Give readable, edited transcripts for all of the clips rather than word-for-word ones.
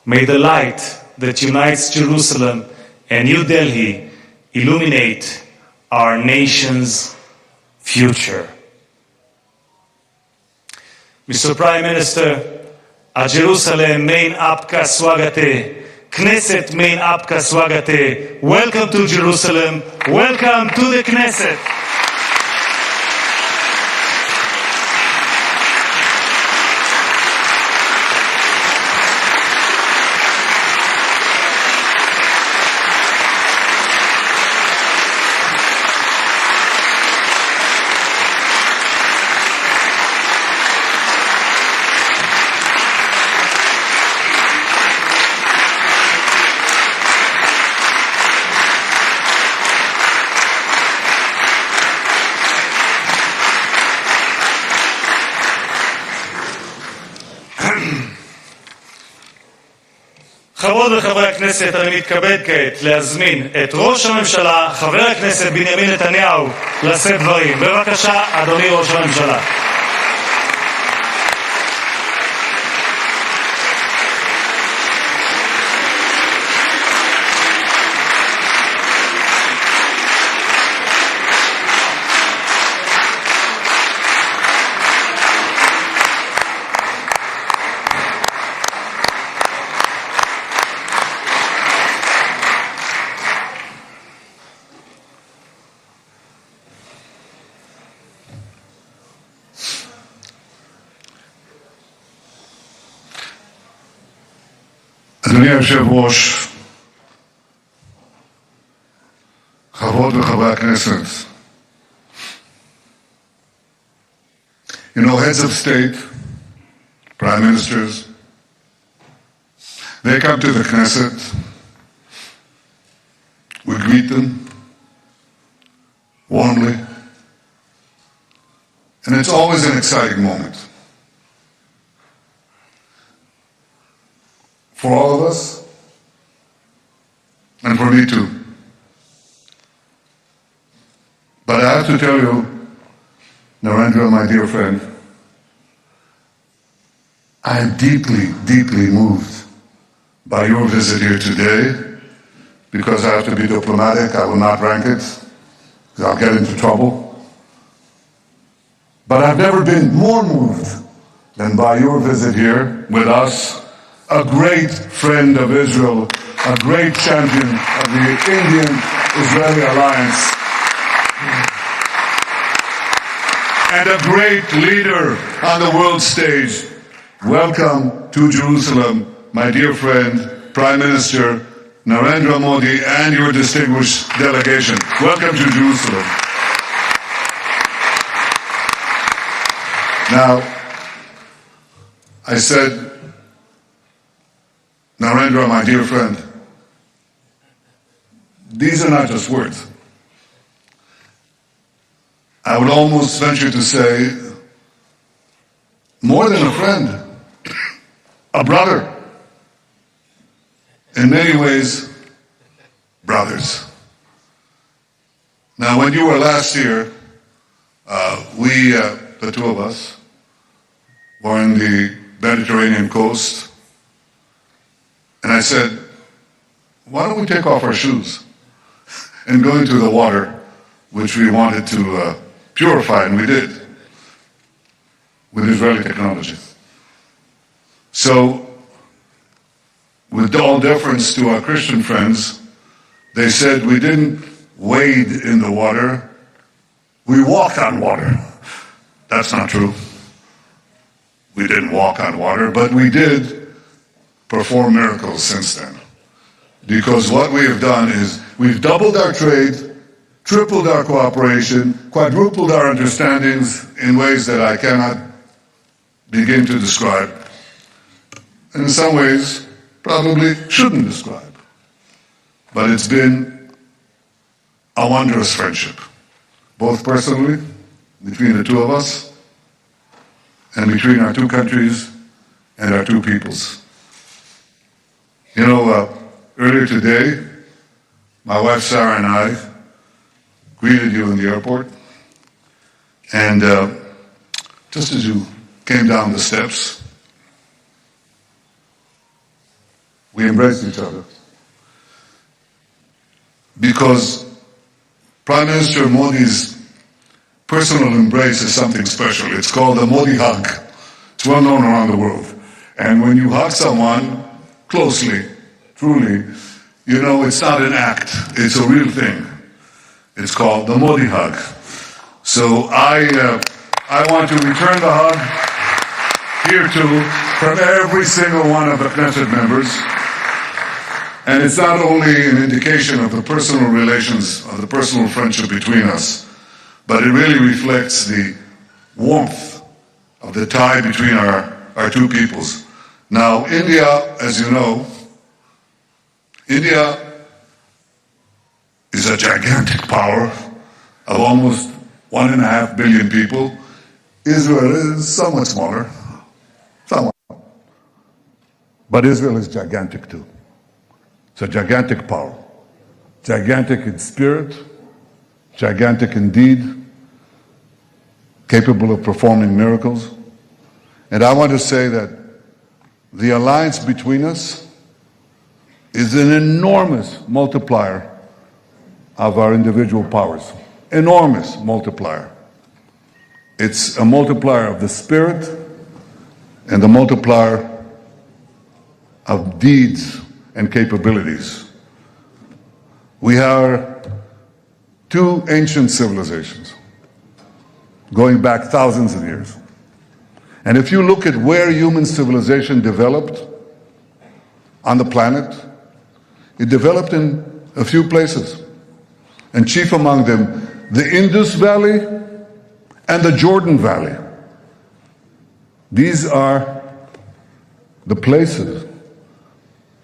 May the light that unites Jerusalem and New Delhi illuminate our nation's future. Mr. Prime Minister, a Jerusalem main आपका स्वागत है, Knesset main आपका स्वागत है. Welcome to Jerusalem, welcome to the Knesset. חברות וחברי הכנסת, אני מתכבד כעת להזמין את ראש הממשלה, חבר הכנסת בנימין נתניהו, לשאת דברים. בבקשה, אדוני ראש הממשלה. אדוני היושב-ראש, חברות וחברי הכנסת, heads of state, prime ministers, they come to the Knesset, we greet them warmly, and it's always an exciting moment. For all of us, and for me too. But I have to tell you, Narendra, my dear friend, I am deeply, deeply moved by your visit here today, because I have to be diplomatic. I will not rank it, because I'll get into trouble. But I've never been more moved than by your visit here with us, a great friend of Israel, a great champion of the Indian-Israeli alliance, and a great leader on the world stage. Welcome to Jerusalem, my dear friend, Prime Minister Narendra Modi, and your distinguished delegation. Welcome to Jerusalem. Now, I said, Narendra, my dear friend, these are not just words. I would almost venture to say, more than a friend, a brother. In many ways, brothers. Now, when you were last here, the two of us, were in the Mediterranean coast, and I said, why don't we take off our shoes and go into the water, which we wanted to purify, and we did, with Israeli technology. So, with all deference to our Christian friends, they said we didn't wade in the water, we walked on water. That's not true. We didn't walk on water, but we did perform miracles since then. Because what we have done is we've doubled our trade, tripled our cooperation, quadrupled our understandings in ways that I cannot begin to describe. And in some ways, probably shouldn't describe. But it's been a wondrous friendship, both personally, between the two of us, and between our two countries and our two peoples. You know, earlier today, my wife Sarah and I greeted you in the airport, and just as you came down the steps, We embraced each other. Because Prime Minister Modi's personal embrace is something special. It's called the Modi hug. It's well known around the world. And when you hug someone closely, truly, you know it's not an act. It's a real thing. It's called the Modi hug. So I want to return the hug here too from every single one of the Knesset members. And it's not only an indication of the personal relations, of the personal friendship between us, but it really reflects the warmth of the tie between our two peoples. Now, India, as you know, India is a gigantic power of almost 1.5 billion people. Israel is somewhat smaller, somewhat. But Israel is gigantic too. It's a gigantic power. Gigantic in spirit, gigantic in deed, capable of performing miracles. And I want to say that the alliance between us is an enormous multiplier of our individual powers. Enormous multiplier. It's a multiplier of the spirit and a multiplier of deeds and capabilities. We are two ancient civilizations going back thousands of years. And if you look at where human civilization developed on the planet, it developed in a few places. And chief among them, the Indus Valley and the Jordan Valley. These are the places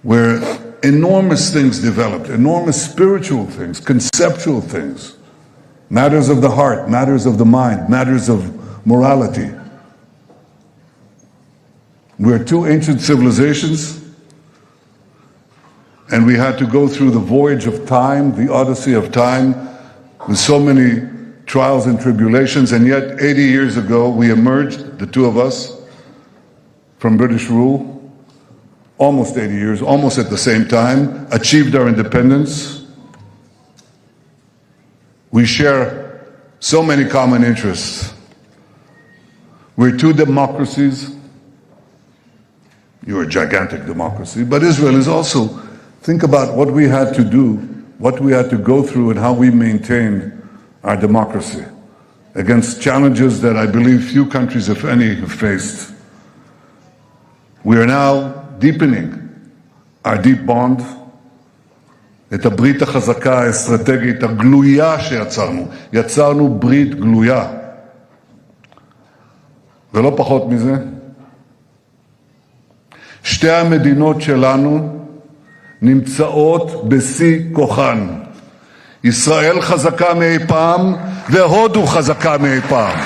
where enormous things developed, enormous spiritual things, conceptual things, matters of the heart, matters of the mind, matters of morality. We're two ancient civilizations, and we had to go through the voyage of time, the odyssey of time, with so many trials and tribulations, and yet 80 years ago we emerged, the two of us, from British rule, almost 80 years, almost at the same time, achieved our independence. We share so many common interests. We're two democracies. You're a gigantic democracy, but Israel is also, think about what we had to do, what we had to go through, and how we maintained our democracy against challenges that I believe few countries, if any, have faced. We are now deepening our deep bond, את הברית החזקה האסטרטגית הגלויה שיצרנו. יצרנו ברית גלויה. ולא פחות מזה, שתי המדינות שלנו נמצאות בשיא כוחן. ישראל חזקה מאי פעם והודו חזקה מאי פעם.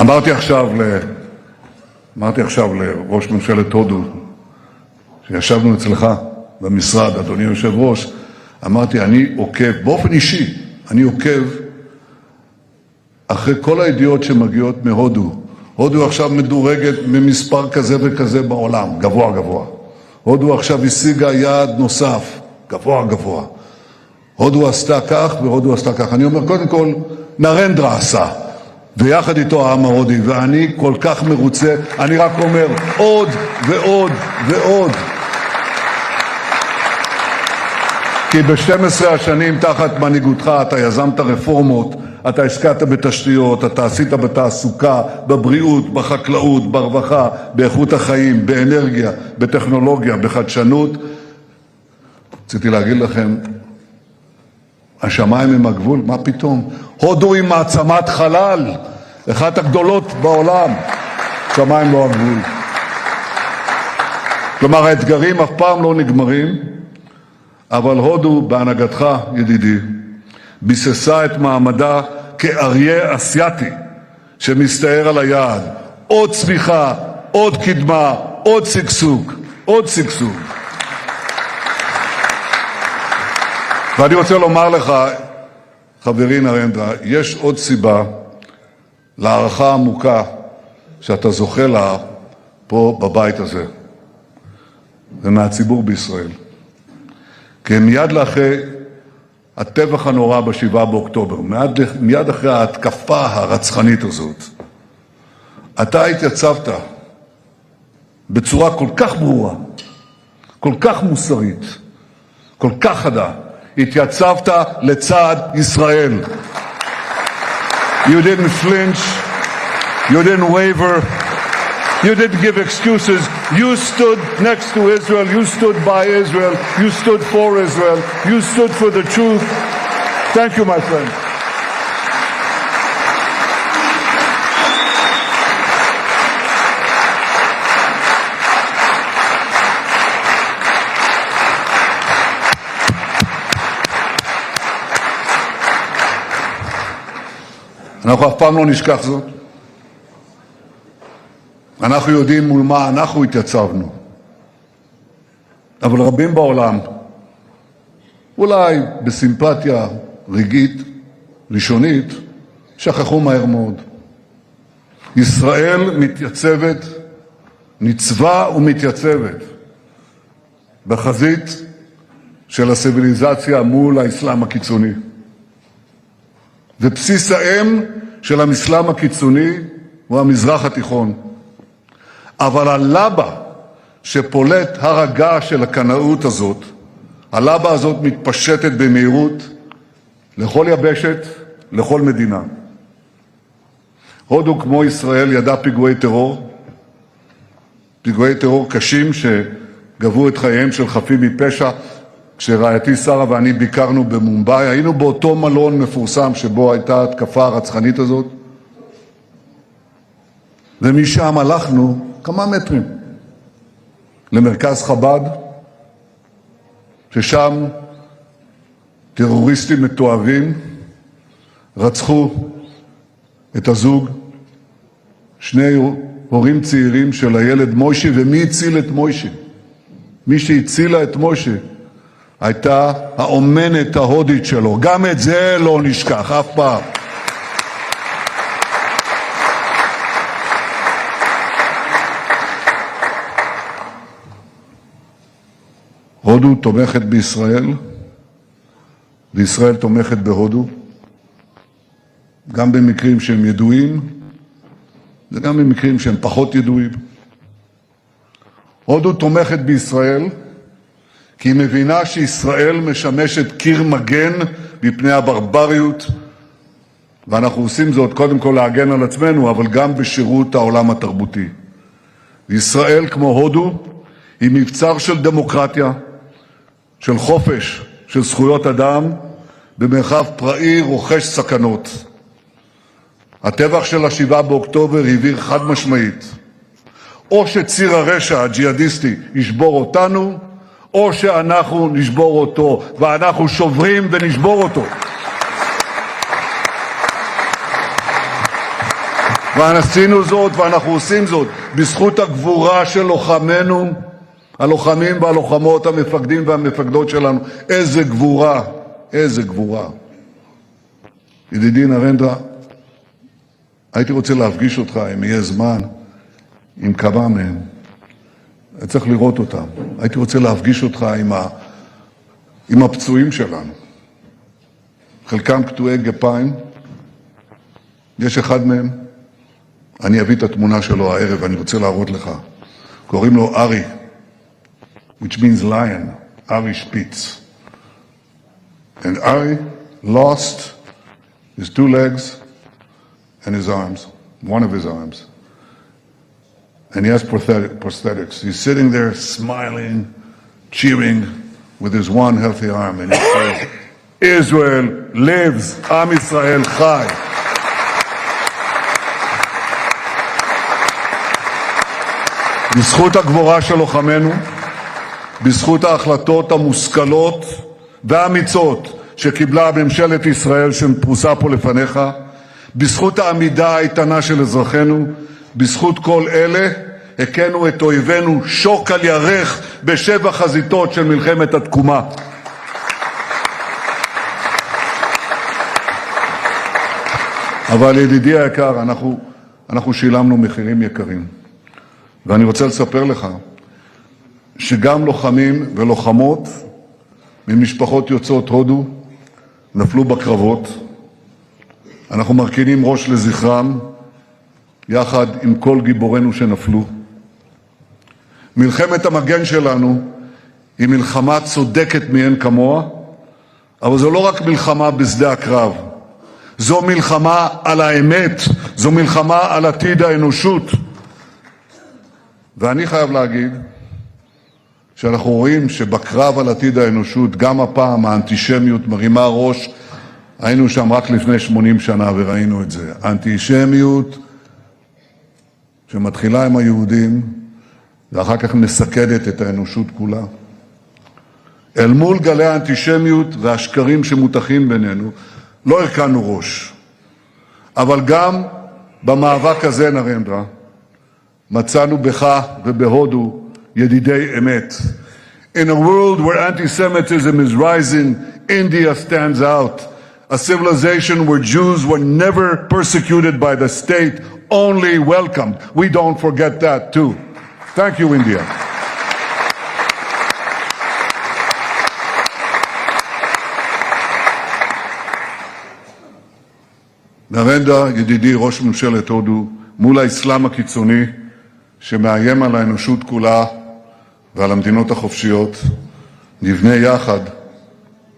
אמרתי עכשיו לראש ממשלת הודו, שישבנו אצלך במשרד, אדוני יושב ראש, אמרתי, אני עוקב, באופן אישי, אני עוקב אחרי כל הידיעות שמגיעות מהודו. הודו עכשיו מדורגת ממספר כזה וכזה בעולם, גבוה גבוה. הודו עכשיו השיגה יעד נוסף, גבוה גבוה. הודו עשתה כך והודו עשתה כך. אני אומר, קודם כל, נרנדרה עשה. ויחד איתו העם ההודי, ואני כל כך מרוצה, אני רק אומר עוד ועוד ועוד. כי ב-12 השנים תחת מנהיגותך אתה יזמת רפורמות, אתה השקעת בתשתיות, אתה עשית בתעסוקה, בבריאות, בחקלאות, ברווחה, באיכות החיים, באנרגיה, בטכנולוגיה, בחדשנות. רציתי להגיד לכם, השמיים הם הגבול, מה פתאום? הודו היא מעצמת חלל, אחת הגדולות בעולם, שמיים לא הגבול. כלומר, האתגרים אף פעם לא נגמרים, אבל הודו, בהנהגתך, ידידי, ביססה את מעמדה כאריה אסייתי, שמסתער על היעד. עוד צמיחה, עוד קדמה, עוד שגשוג, עוד שגשוג. ואני רוצה לומר לך, חברי נרנדרה, יש עוד סיבה להערכה עמוקה שאתה זוכה לה פה בבית הזה ומהציבור בישראל. כי מיד לאחרי הטבח הנורא ב7 באוקטובר, מיד אחרי ההתקפה הרצחנית הזאת, אתה התייצבת בצורה כל כך ברורה, כל כך מוסרית, כל כך חדה, התייצבת לצד ישראל. You didn't flinch, you didn't waver, you didn't give excuses. You stood next to Israel, you stood by Israel, you stood for Israel, you stood for the truth. Thank you, my friend. אנחנו אף פעם לא נשכח זאת. אנחנו יודעים מול מה אנחנו התייצבנו. אבל רבים בעולם, אולי בסימפתיה רגעית, ראשונית, שכחו מהר מאוד. ישראל מתייצבת, ניצבה ומתייצבת, בחזית של הציוויליזציה מול האסלאם הקיצוני. ובסיס האם של האסלאם הקיצוני הוא המזרח התיכון. אבל הלבה שפולט הר הגעש של הקנאות הזאת, הלבה הזאת מתפשטת במהירות לכל יבשת, לכל מדינה. הודו כמו ישראל ידע פיגועי טרור קשים שגבו את חייהם של חפים מפשע. כשרעייתי שרה ואני ביקרנו במומבאי, היינו באותו מלון מפורסם שבו הייתה ההתקפה הרצחנית הזאת, ומשם הלכנו כמה מטרים למרכז חב"ד, ששם טרוריסטים מתועבים רצחו את הזוג, שני הורים צעירים של הילד מוישי. ומי הציל את מוישי? מי שהצילה את מוישי הייתה האומנת ההודית שלו. גם את זה לא נשכח אף פעם. הודו תומכת בישראל, וישראל תומכת בהודו, גם במקרים שהם ידועים, וגם במקרים שהם פחות ידועים. הודו תומכת בישראל, כי היא מבינה שישראל משמשת קיר מגן מפני הברבריות, ואנחנו עושים זאת קודם כל להגן על עצמנו, אבל גם בשירות העולם התרבותי. ישראל, כמו הודו, היא מבצר של דמוקרטיה, של חופש, של זכויות אדם, במרחב פראי רוכש סכנות. הטבח של 7 באוקטובר הבהיר חד משמעית, או שציר הרשע הג'יהאדיסטי ישבור אותנו, או שאנחנו נשבור אותו, ואנחנו שוברים ונשבור אותו. ועשינו זאת ואנחנו עושים זאת בזכות הגבורה של לוחמינו, הלוחמים והלוחמות, המפקדים והמפקדות שלנו. איזה גבורה, איזה גבורה. ידידי נרנדרה, הייתי רוצה להפגיש אותך, אם יהיה זמן, עם כמה מהם. צריך לראות אותם. הייתי רוצה להפגיש אותך עם הפצועים שלנו. חלקם קטועי גפיים. יש אחד מהם, אני אביא את התמונה שלו הערב, אני רוצה להראות לך. קוראים לו ארי, which means lion, ארי שפיץ. And Ari lost his 2 legs and his arms, one of his arms. And he has prosthetics. He's sitting there smiling, cheering with his one healthy arm. And he says, Israel lives, Am Yisrael Chai. בזכות הגבורה של לוחמינו, בזכות ההחלטות המושכלות והאמיצות שקיבלה ממשלת ישראל שפרוסה פה לפניך, בזכות העמידה האיתנה של אזרחינו, בזכות כל אלה הכינו את אויבינו שוק על ירך ב7 חזיתות של מלחמת התקומה. אבל ידידי היקר, אנחנו שילמנו מחירים יקרים. ואני רוצה לספר לך שגם לוחמים ולוחמות ממשפחות יוצאות הודו נפלו בקרבות. אנחנו מרכינים ראש לזכרם יחד עם כל גיבורינו שנפלו. מלחמת המגן שלנו היא מלחמה צודקת מאין כמוה, אבל זו לא רק מלחמה בשדה הקרב. זו מלחמה על האמת, זו מלחמה על עתיד האנושות. ואני חייב להגיד שאנחנו רואים שבקרב על עתיד האנושות, גם הפעם האנטישמיות מרימה ראש. היינו שם רק לפני 80 שנה וראינו את זה. האנטישמיות שמתחילה עם היהודים ואחר כך מסכדת את האנושות כולה. אל מול גלי האנטישמיות והשקרים שמותחים בינינו, לא הרכנו ראש. אבל גם במאבק הזה, נרנדרה, מצאנו בך ובהודו ידידי אמת. In a world where anti-Semitism is rising, India stands out. A civilization where Jews were never persecuted by the state, only welcomed. We don't forget that too. Thank you, India. נרנדרה, ידידי ראש ממשלת הודו, מול האסלאם הקיצוני שמאיים על האנושות כולה ועל המדינות החופשיות, נבנה יחד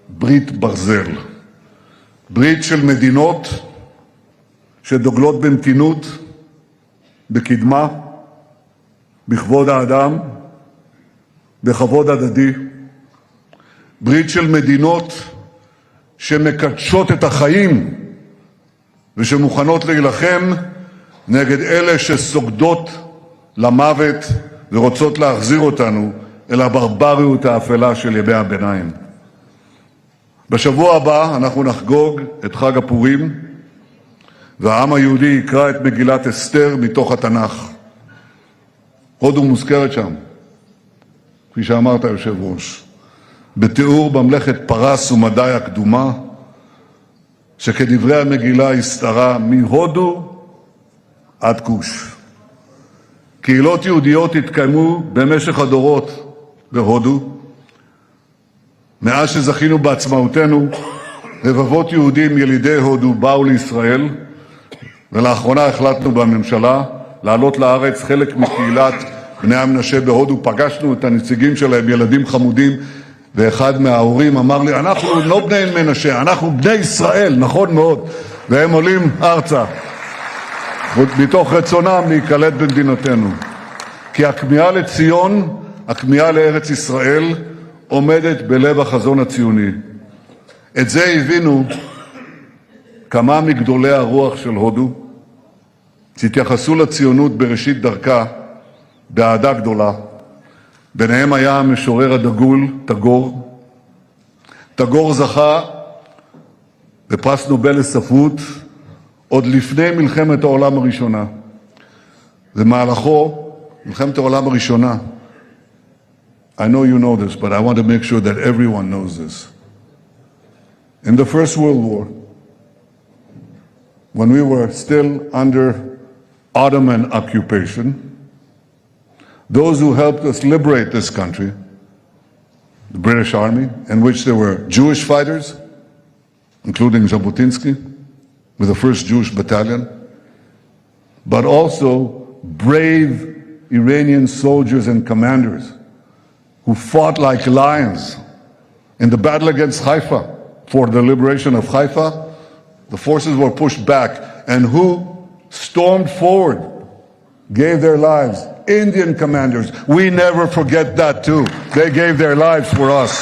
ברית ברזל. ברית של מדינות שדוגלות במתינות, בקדמה, בכבוד האדם, בכבוד הדדי. ברית של מדינות שמקדשות את החיים ושמוכנות להילחם נגד אלה שסוגדות למוות ורוצות להחזיר אותנו אל הברבריות האפלה של ימי הביניים. בשבוע הבא אנחנו נחגוג את חג הפורים, והעם היהודי יקרא את מגילת אסתר מתוך התנ"ך. הודו מוזכרת שם, כפי שאמרת יושב ראש, בתיאור ממלכת פרס ומדי הקדומה, שכדברי המגילה הסתרה מהודו עד כוש. קהילות יהודיות התקיימו במשך הדורות בהודו. מאז שזכינו בעצמאותנו, רבבות יהודים ילידי הודו באו לישראל, ולאחרונה החלטנו בממשלה לעלות לארץ חלק מקהילת בני המנשה בהודו. פגשנו את הנציגים שלהם, ילדים חמודים, ואחד מההורים אמר לי, אנחנו לא בני מנשה, אנחנו בני ישראל, נכון מאוד, והם עולים ארצה, מתוך רצונם להיקלט במדינתנו. כי הכמיהה לציון, הכמיהה לארץ ישראל, עומדת בלב החזון הציוני. את זה הבינו כמה מגדולי הרוח של הודו, שהתייחסו לציונות בראשית דרכה באהדה גדולה. ביניהם היה המשורר הדגול, טגור. טגור זכה בפרס נובל לספרות עוד לפני מלחמת העולם הראשונה. במהלכו, מלחמת העולם הראשונה, I know you know this, but I want to make sure that everyone knows this. In the First World War, when we were still under Ottoman occupation, those who helped us liberate this country, the British Army, in which there were Jewish fighters, including Jabotinsky, with the 1st Jewish Battalion, but also brave Iranian soldiers and commanders who fought like lions in the battle against Haifa for the liberation of Haifa. The forces were pushed back, and who stormed forward, gave their lives? Indian commanders. We never forget that too. They gave their lives for us.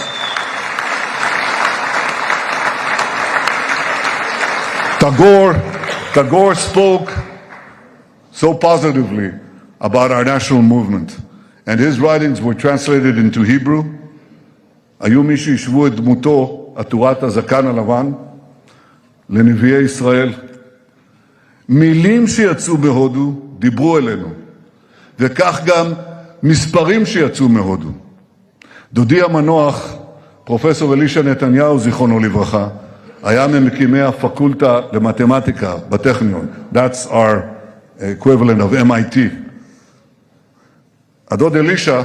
Tagore spoke so positively about our national movement, and his writings were translated into Hebrew. היו מי שישבו את דמותו, עטורת הזקן הלבן, לנביאי ישראל. מילים שיצאו בהודו דיברו אלינו, וכך גם מספרים שיצאו מהודו. דודי המנוח, פרופסור אלישע נתניהו, זיכרונו לברכה, היה ממקימי הפקולטה למתמטיקה בטכניון. That's our equivalent of MIT. הדוד אלישע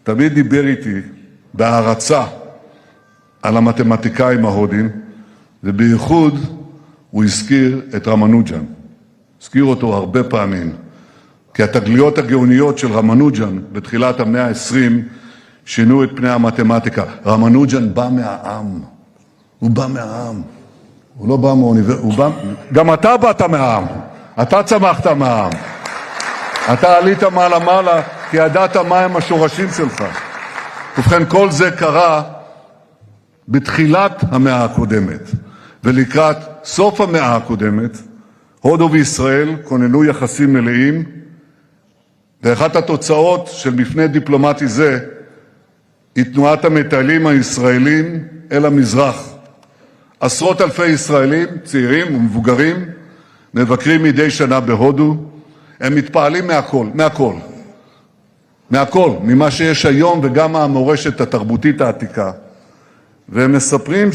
תמיד דיבר איתי בהערצה על המתמטיקאים ההודים, ובייחוד הוא הזכיר את רמנוג'ן. הזכיר אותו הרבה פעמים, כי התגליות הגאוניות של רמנוג'ן בתחילת המאה ה-20 שינו את פני המתמטיקה. רמנוג'ן בא מהעם. הוא בא מהעם. הוא לא בא מאוניברסיטה. גם אתה באת מהעם. אתה צמחת מהעם. אתה עלית מעלה כי ידעת מהם השורשים שלך. ובכן, כל זה קרה בתחילת המאה הקודמת. ולקראת סוף המאה הקודמת, הודו וישראל כוננו יחסים מלאים, ואחת התוצאות של מפנה דיפלומטי זה היא תנועת המטיילים הישראלים אל המזרח. עשרות אלפי ישראלים, צעירים ומבוגרים, מבקרים מדי שנה בהודו. הם מתפעלים מהכל, ממה שיש היום וגם מהמורשת התרבותית העתיקה. והם מספרים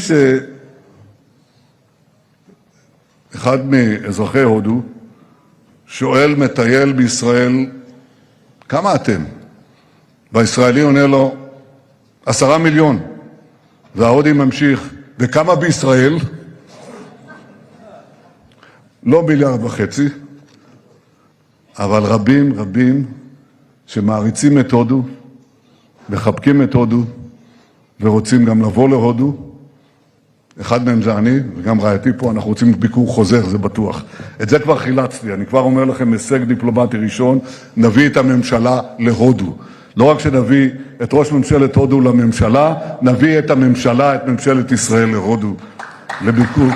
שאחד מאזרחי הודו שואל מטייל בישראל, כמה אתם? והישראלי עונה לו, 10 מיליון. וההודי ממשיך, וכמה בישראל? לא 1.5 מיליארד, אבל רבים שמעריצים את הודו, מחבקים את הודו, ורוצים גם לבוא להודו. אחד מהם זה אני, וגם רעייתי פה, אנחנו רוצים ביקור חוזר, זה בטוח. את זה כבר חילצתי, אני כבר אומר לכם, הישג דיפלומטי ראשון, נביא את הממשלה להודו. לא רק שנביא את ראש ממשלת הודו לממשלה, נביא את הממשלה, את ממשלת ישראל להודו, לביקור.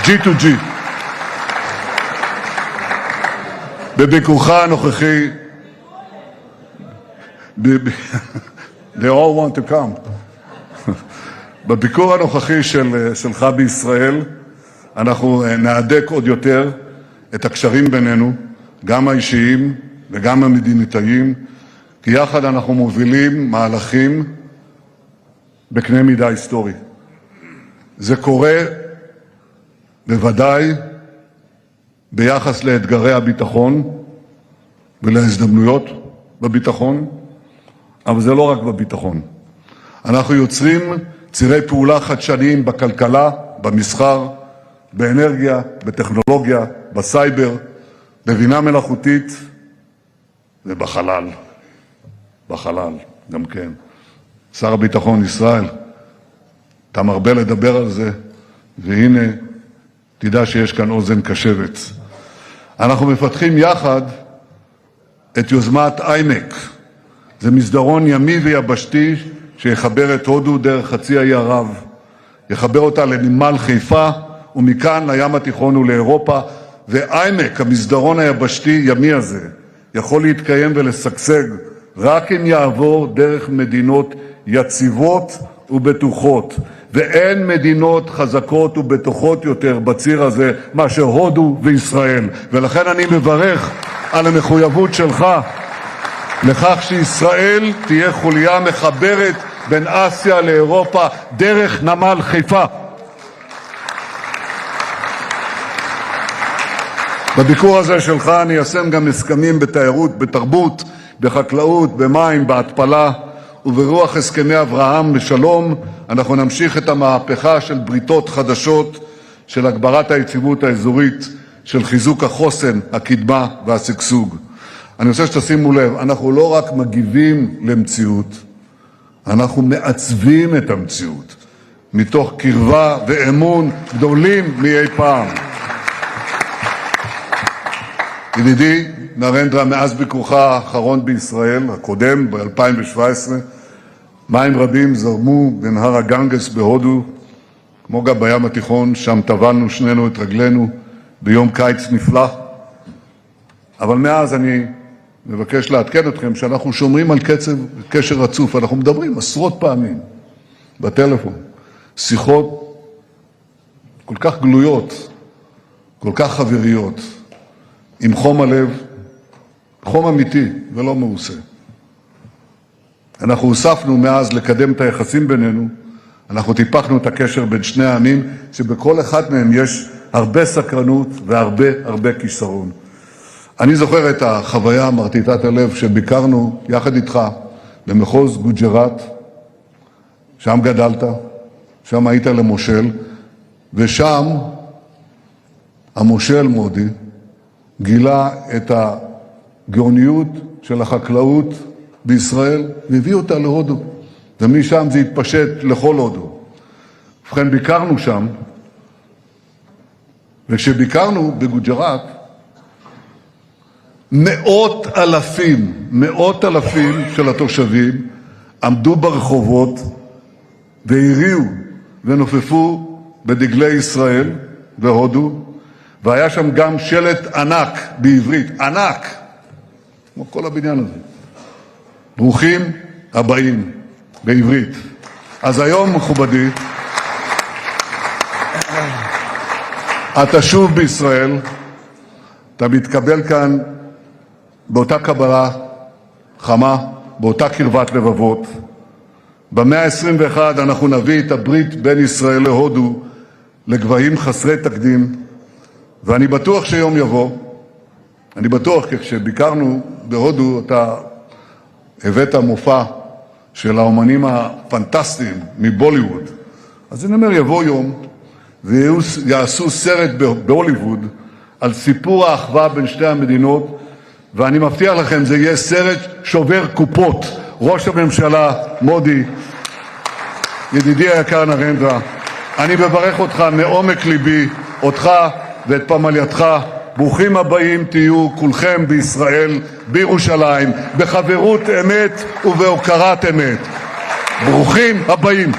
G2G. בביקורך הנוכחי, they all want to come. בביקור הנוכחי שלך בישראל, אנחנו נהדק עוד יותר את הקשרים בינינו, גם האישיים וגם המדינתיים, כי יחד אנחנו מובילים מהלכים בקנה מידה היסטורי. זה קורה בוודאי ביחס לאתגרי הביטחון ולהזדמנויות בביטחון, אבל זה לא רק בביטחון. אנחנו יוצרים צירי פעולה חדשניים בכלכלה, במסחר, באנרגיה, בטכנולוגיה, בסייבר, בבינה מלאכותית ובחלל. בחלל, גם כן. שר הביטחון ישראל, אתה מרבה לדבר על זה, והנה, תדע שיש כאן אוזן קשבת. אנחנו מפתחים יחד את יוזמת איימק. זה מסדרון ימי ויבשתי שיחבר את הודו דרך חצי האי ערב. יחבר אותה לנמל חיפה, ומכאן לים התיכון ולאירופה. ואיימק, המסדרון היבשתי ימי הזה, יכול להתקיים ולשגשג רק אם יעבור דרך מדינות יציבות ובטוחות. ואין מדינות חזקות ובטוחות יותר בציר הזה מאשר הודו וישראל. ולכן אני מברך על המחויבות שלך לכך שישראל תהיה חוליה מחברת בין אסיה לאירופה דרך נמל חיפה. בביקור הזה שלך אני איישם גם הסכמים בתיירות, בתרבות, בחקלאות, במים, בהתפלה, וברוח הסכמי אברהם לשלום אנחנו נמשיך את המהפכה של בריתות חדשות, של הגברת היציבות האזורית, של חיזוק החוסן, הקדמה והשגשוג. אני רוצה שתשימו לב, אנחנו לא רק מגיבים למציאות, אנחנו מעצבים את המציאות, מתוך קרבה ואמון גדולים מאי פעם. ידידי נרנדרה, מאז ביקורך האחרון בישראל, הקודם, ב-2017, מים רבים זרמו בנהר הגנגס בהודו, כמו גם בים התיכון, שם טבלנו שנינו את רגלינו ביום קיץ נפלא. אבל מאז אני מבקש לעדכן אתכם שאנחנו שומרים על קשר רצוף, אנחנו מדברים עשרות פעמים בטלפון, שיחות כל כך גלויות, כל כך חבריות, עם חום הלב, חום אמיתי ולא מעושה. אנחנו הוספנו מאז לקדם את היחסים בינינו אנחנו טיפחנו את הקשר בין שני העמים, שבכל אחד מהם יש הרבה סקרנות והרבה כישרון. אני זוכר את החוויה המרטיטת הלב שביקרנו יחד איתך במחוז גוג'ראט, שם גדלת, שם היית למושל, ושם המושל מודי גילה את הגאוניות של החקלאות בישראל והביא אותה להודו, ומשם זה התפשט לכל הודו. ובכן, ביקרנו שם, וכשביקרנו בגוג'ראט, מאות אלפים של התושבים עמדו ברחובות והריעו ונופפו בדגלי ישראל והודו, והיה שם גם שלט ענק בעברית, ענק, כמו כל הבניין הזה. ברוכים הבאים, בעברית. אז היום, מכובדי, אתה שוב בישראל, אתה מתקבל כאן באותה קבלה חמה, באותה קרבת לבבות. במאה ה-21 אנחנו נביא את הברית בין ישראל להודו לגבהים חסרי תקדים, ואני בטוח שיום יבוא, אני בטוח, כי כשביקרנו בהודו אתה הבאת מופע של האומנים הפנטסטיים מבוליווד. אז אני אומר, יבוא יום ויעשו סרט בהוליווד על סיפור האחווה בין שתי המדינות, ואני מבטיח לכם, זה יהיה סרט שובר קופות. ראש הממשלה מודי, ידידי היקר נרנדרה, אני מברך אותך מעומק ליבי, אותך ואת פמלייתך. ברוכים הבאים תהיו כולכם בישראל, בירושלים, בחברות אמת ובהוקרת אמת. ברוכים הבאים.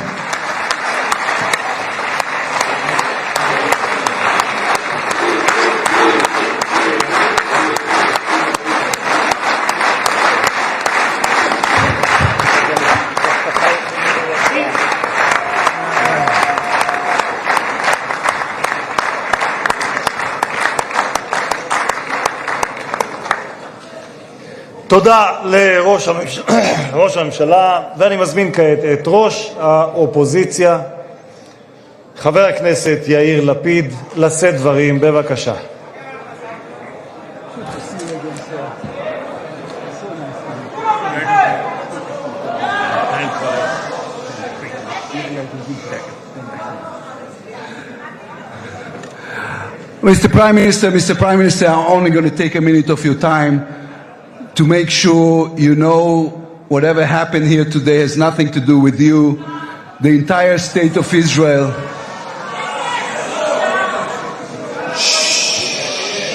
תודה לראש הממשלה, ואני מזמין כעת את ראש האופוזיציה, חבר הכנסת יאיר לפיד, לשאת דברים. בבקשה. Mr. Prime Minister, I'm only going to take a minute of your time to make sure you know whatever happened here today has nothing to do with you. The entire state of Israel.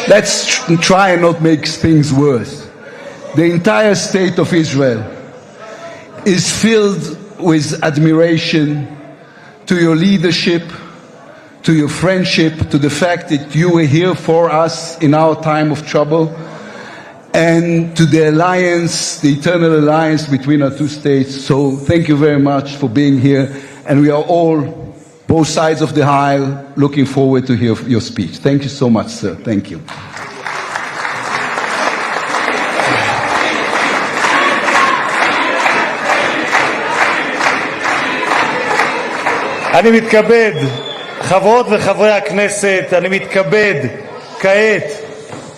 Let's try and not make things worse. The entire state of Israel is filled with admiration to your leadership, to your friendship, to the fact that you were here for us in our time of trouble, and to the alliance, the eternal alliance between our two states. So thank you very much for being here, and we are all, both sides of the aisle, looking forward to hear your speech. Thank you so much, sir. Thank you. אני מתכבד, חברות וחברי הכנסת, אני מתכבד כעת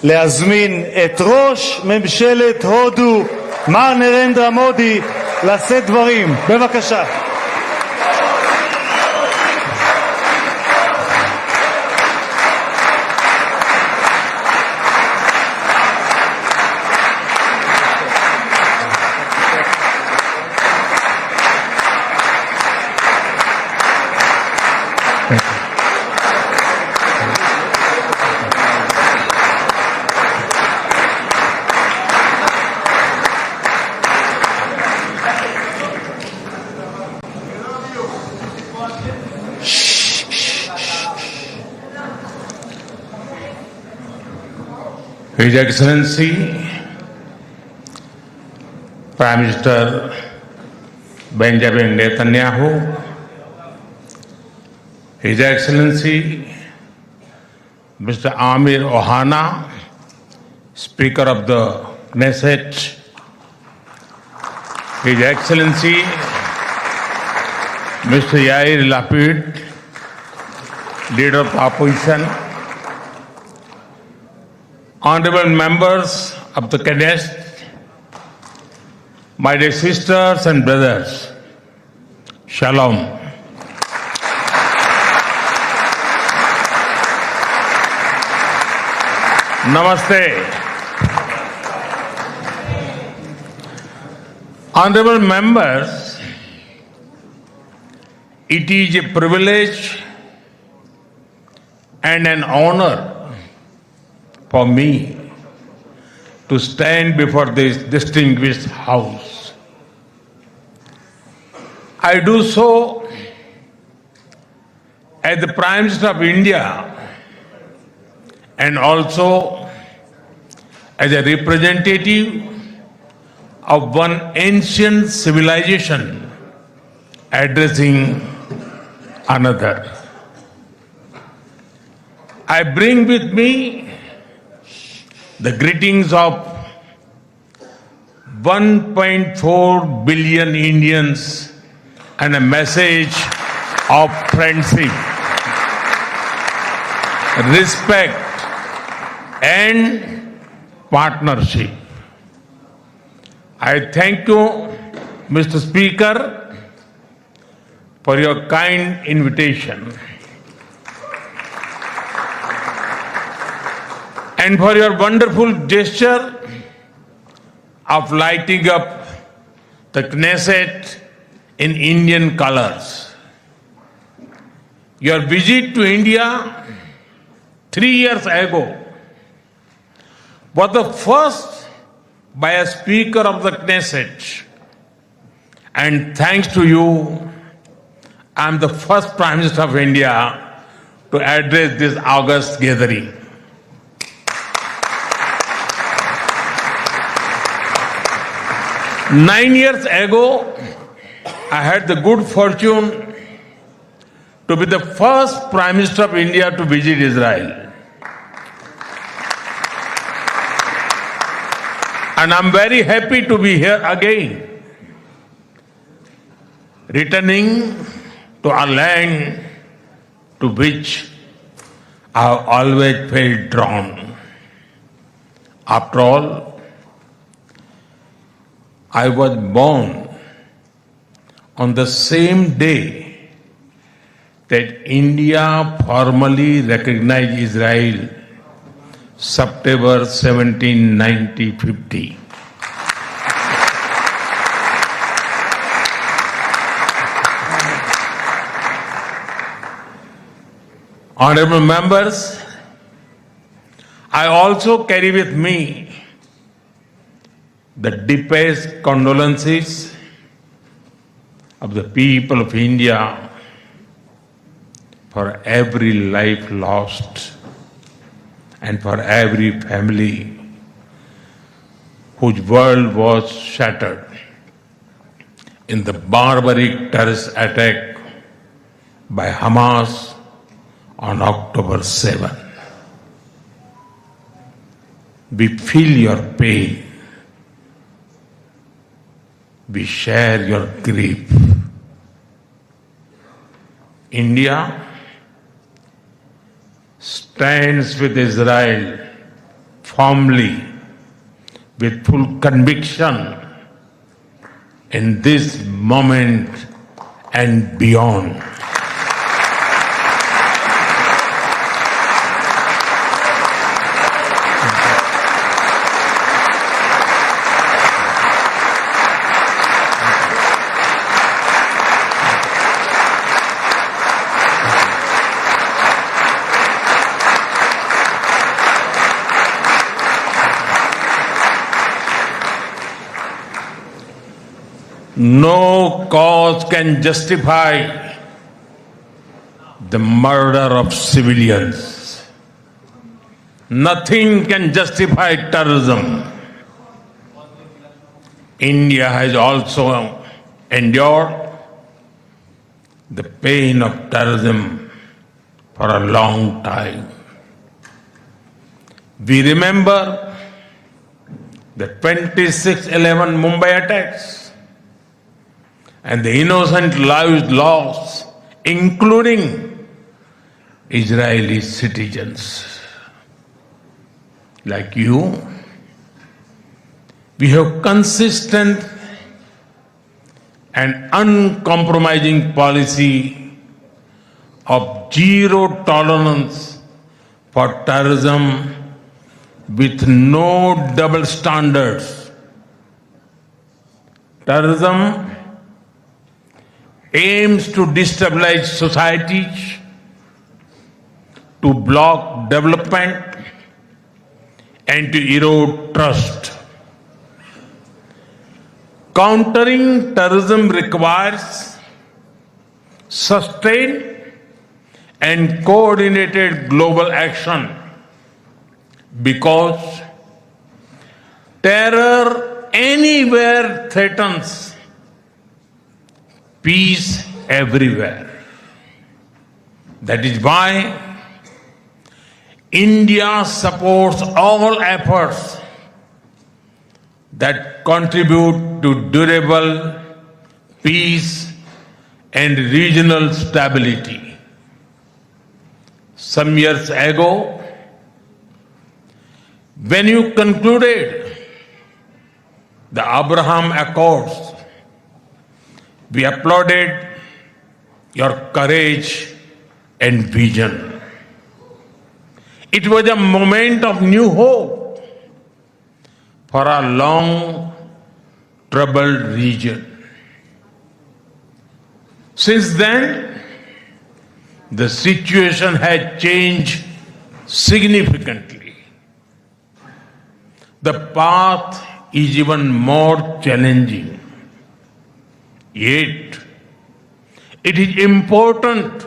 להזמין את ראש ממשלת הודו, מר נרנדרה מודי, לשאת דברים. בבקשה. His Excellency Prime Minister Benjamin Netanyahu, His Excellency Mr. Amir Ohana, Speaker of the Knesset, His Excellency Mr. Yair Lapid, Leader of Opposition, honorable members of the Knesset, my dear sisters and brothers, Shalom. Namaste. Honorable members, it is a privilege and an honor for me to stand before this distinguished house. I do so as the Prime Minister of India and also as a representative of one ancient civilization addressing another. I bring with me the greetings of 1.4 billion Indians and a message of friendship, respect, and partnership. I thank you, Mr. Speaker, for your kind invitation and for your wonderful gesture of lighting up the Knesset in Indian colors. Your visit to India 3 years ago was the first by a Speaker of the Knesset, and thanks to you, I am the first Prime Minister of India to address this august gathering. Nine years ago, I had the good fortune to be the first Prime Minister of India to visit Israel. And I'm very happy to be here again, returning to a land to which I have always felt drawn. After all, I was born on the same day that India formally recognized Israel, September 17, 1950. Honorable members, I also carry with me the deepest condolences of the people of India for every life lost and for every family whose world was shattered in the barbaric terrorist attack by Hamas on October 7. We feel your pain. We share your grief. India stands with Israel firmly, with full conviction in this moment and beyond. No cause can justify the murder of civilians. Nothing can justify terrorism. India has also endured the pain of terrorism for a long time. We remember the 26/11 Mumbai attacks and the innocent lives lost, including Israeli citizens. Like you, we have consistent and uncompromising policy of zero tolerance for terrorism with no double standards. Terrorism aims to destabilize societies, to block development, and to erode trust. Countering terrorism requires sustained and coordinated global action because terror anywhere threatens peace everywhere. That is why India supports all efforts that contribute to durable peace and regional stability. Some years ago, when you concluded the Abraham Accords, we applauded your courage and vision. It was a moment of new hope for our long troubled region. Since then, the situation has changed significantly. The path is even more challenging. Yet, it is important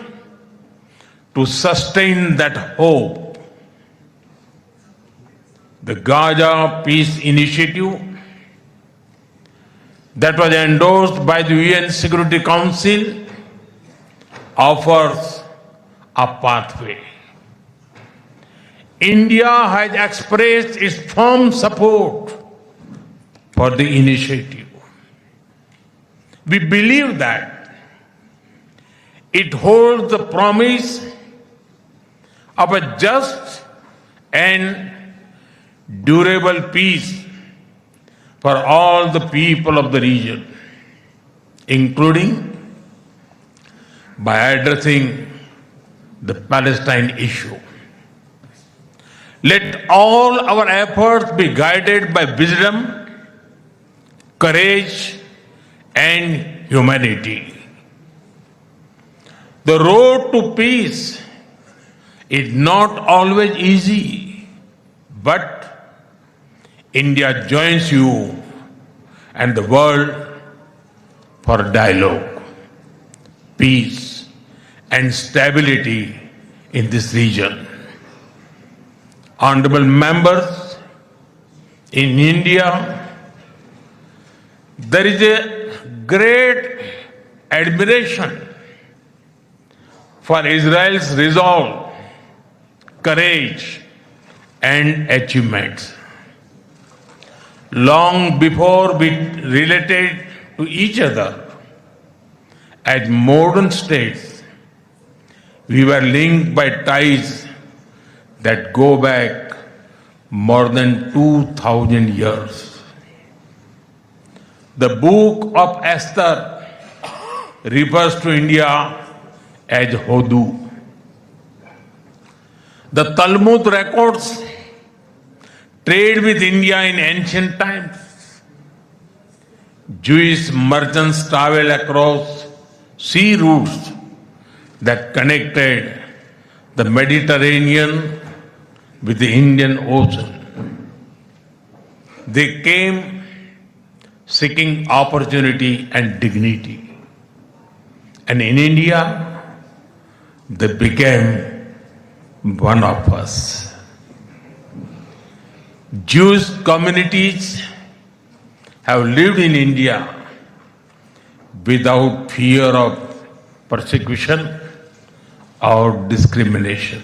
to sustain that hope. The Gaza Peace Initiative that was endorsed by the UN Security Council offers a pathway. India has expressed its firm support for the initiative. We believe that it holds the promise of a just and durable peace for all the people of the region, including by addressing the Palestine issue. Let all our efforts be guided by wisdom, courage, and humanity. The road to peace is not always easy, but India joins you and the world for dialogue, peace, and stability in this region. Honorable members, in India, there is a great admiration for Israel's resolve, courage, and achievements. Long before we related to each other as modern states, we were linked by ties that go back more than 2,000 years. The book of Esther refers to India as Hodu. The Talmud records trade with India in ancient times. Jewish merchants traveled across sea routes that connected the Mediterranean with the Indian Ocean. They came seeking opportunity and dignity. And in India, they became one of us. Jewish communities have lived in India without fear of persecution or discrimination.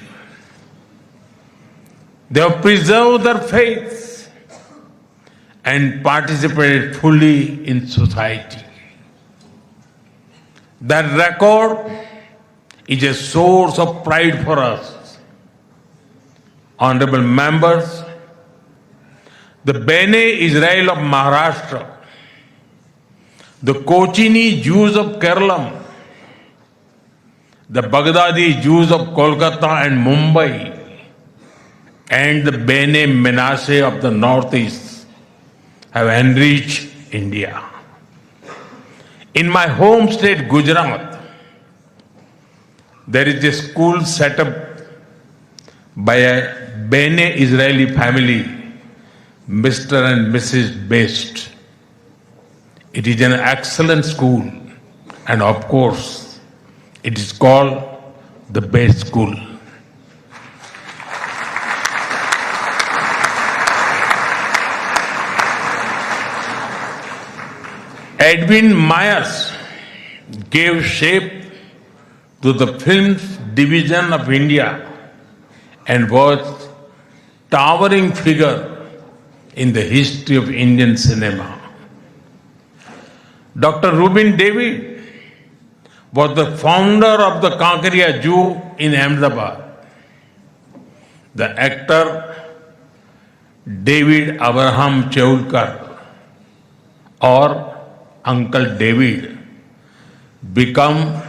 They have preserved their faith and participated fully in society. That record is a source of pride for us. Honorable members, the Bene Israel of Maharashtra, the Kochini Jews of Kerala, the Baghdadi Jews of Kolkata and Mumbai, and the Bene Menashe of the Northeast have enriched India. In my home state, Gujarat, there is a school set up by a Bene Israeli family, Mr. and Mrs. Best. It is an excellent school, and of course, it is called the Best School. Edwin Myers gave shape to the film's division of India and was towering figure in the history of Indian cinema. Dr. Rubin David was the founder of the Kankaria Zoo in Ahmedabad. The actor David Abraham Cheulkar, or Uncle David, become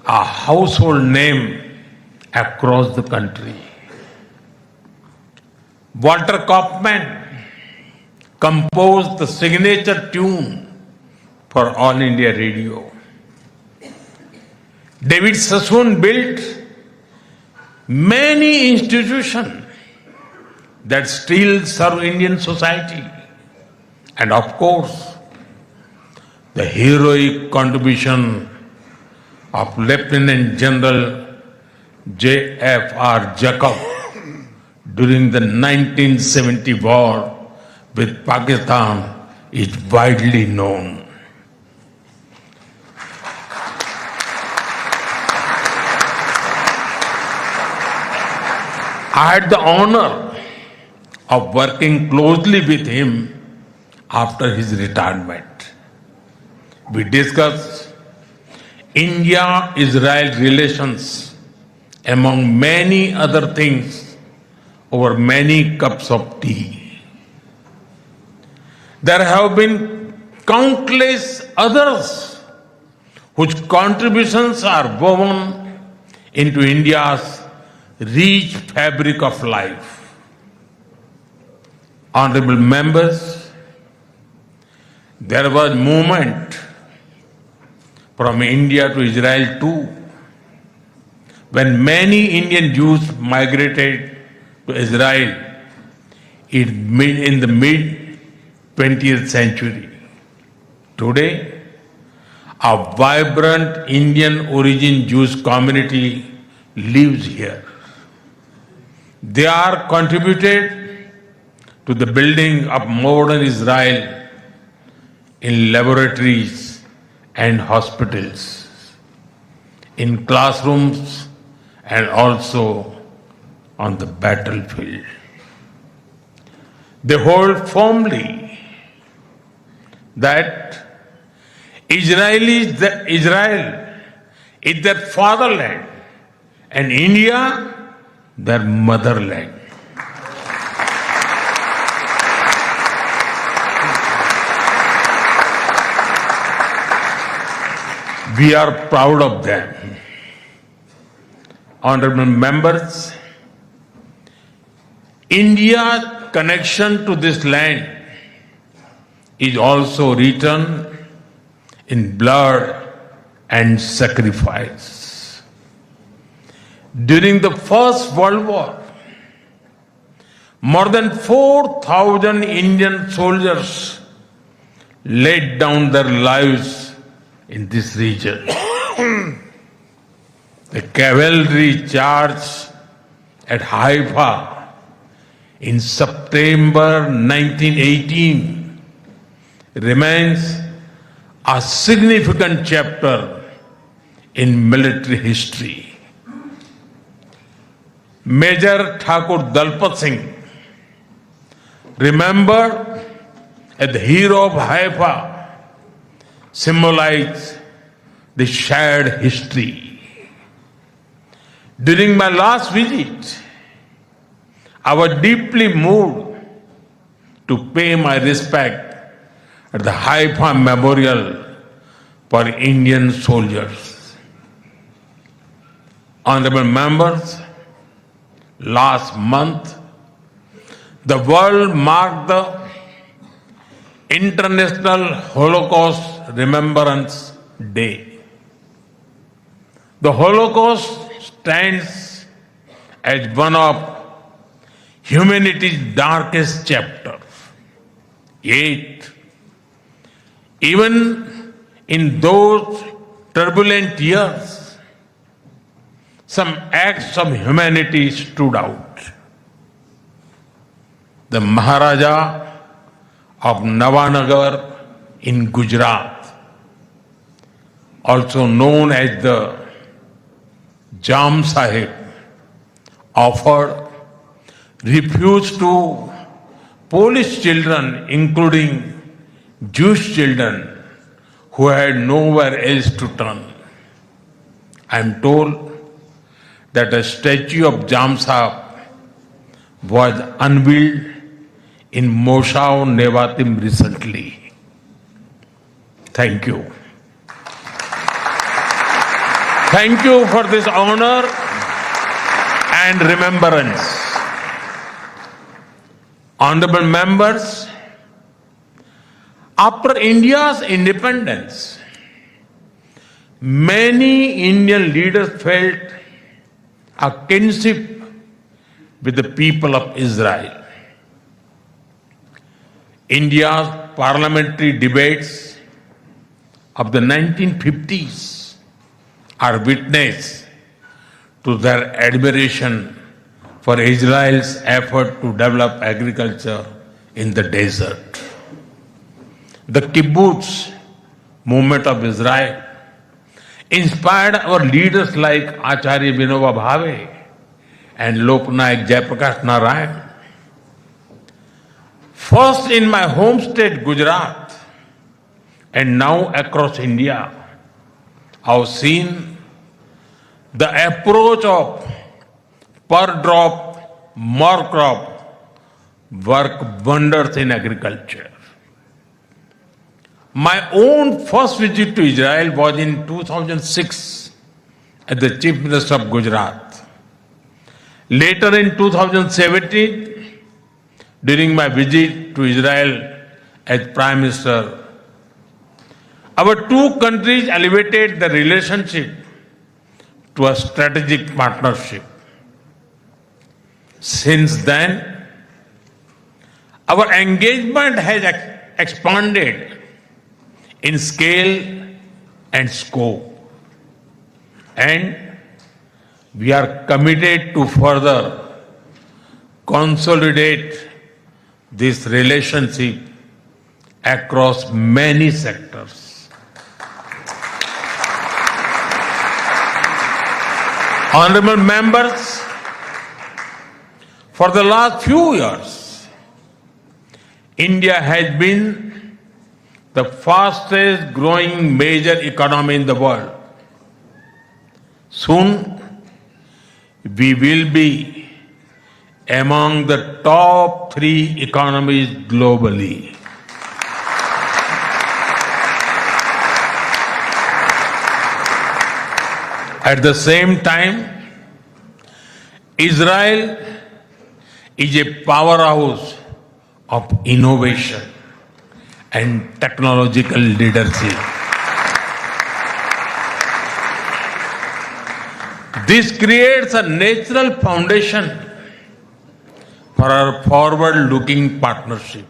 a household name across the country. Walter Kaufman composed the signature tune for All India Radio. David Sassoon built many institutions that still serve Indian society. And of course, the heroic contribution of Lieutenant General J.F.R. Jacob during the 1970 war with Pakistan is widely known. I had the honor of working closely with him after his retirement. We discussed India-Israel relations among many other things over many cups of tea. There have been countless others whose contributions are woven into India's rich fabric of life. Honorable members, there was movement from India to Israel too, when many Indian Jews migrated to Israel in the mid-20th century. Today, a vibrant Indian origin Jewish community lives here. They are contributed to the building of modern Israel in laboratories and hospitals, in classrooms, and also on the battlefield. They hold firmly that Israel is their fatherland and India their motherland. We are proud of them. Honorable members, India's connection to this land is also written in blood and sacrifice. During the First World War, more than 4,000 Indian soldiers laid down their lives in this region. The cavalry charge at Haifa in September 1918 remains a significant chapter in military history. Major Thakur Dalpat Singh, remembered as the hero of Haifa, symbolized the shared history. During my last visit, I was deeply moved to pay my respect at the Haifa Memorial for Indian soldiers. Honorable members, last month, the world marked the International Holocaust Remembrance Day. The Holocaust stands as one of humanity's darkest chapters. Yet, even in those turbulent years, some acts of humanity stood out. The Maharaja of Navanagar in Gujarat, also known as the Jam Sahib, offered refuge to Polish children, including Jewish children who had nowhere else to turn. I am told that a statue of Jam Sahib was unveiled in Moshav Nevatim recently. Thank you. Thank you for this honor and remembrance. Honorable members, after India's independence, many Indian leaders felt a kinship with the people of Israel. India's parliamentary debates of the 1950s are witness to their admiration for Israel's effort to develop agriculture in the desert. The kibbutz movement of Israel inspired our leaders like Acharya Vinoba Bhave and Loknayak Jayaprakash Narayan. First in my home state Gujarat and now across India, I've seen the approach of per drop, more crop work wonders in agriculture. My own first visit to Israel was in 2006 as the Chief Minister of Gujarat. Later in 2017, during my visit to Israel as Prime Minister, our two countries elevated the relationship to a strategic partnership. Since then, our engagement has expanded in scale and scope, and we are committed to further consolidate this relationship across many sectors. Honorable members, for the last few years, India has been the fastest growing major economy in the world. Soon, we will be among the top 3 economies globally. At the same time, Israel is a powerhouse of innovation and technological leadership. This creates a natural foundation for our forward-looking partnership.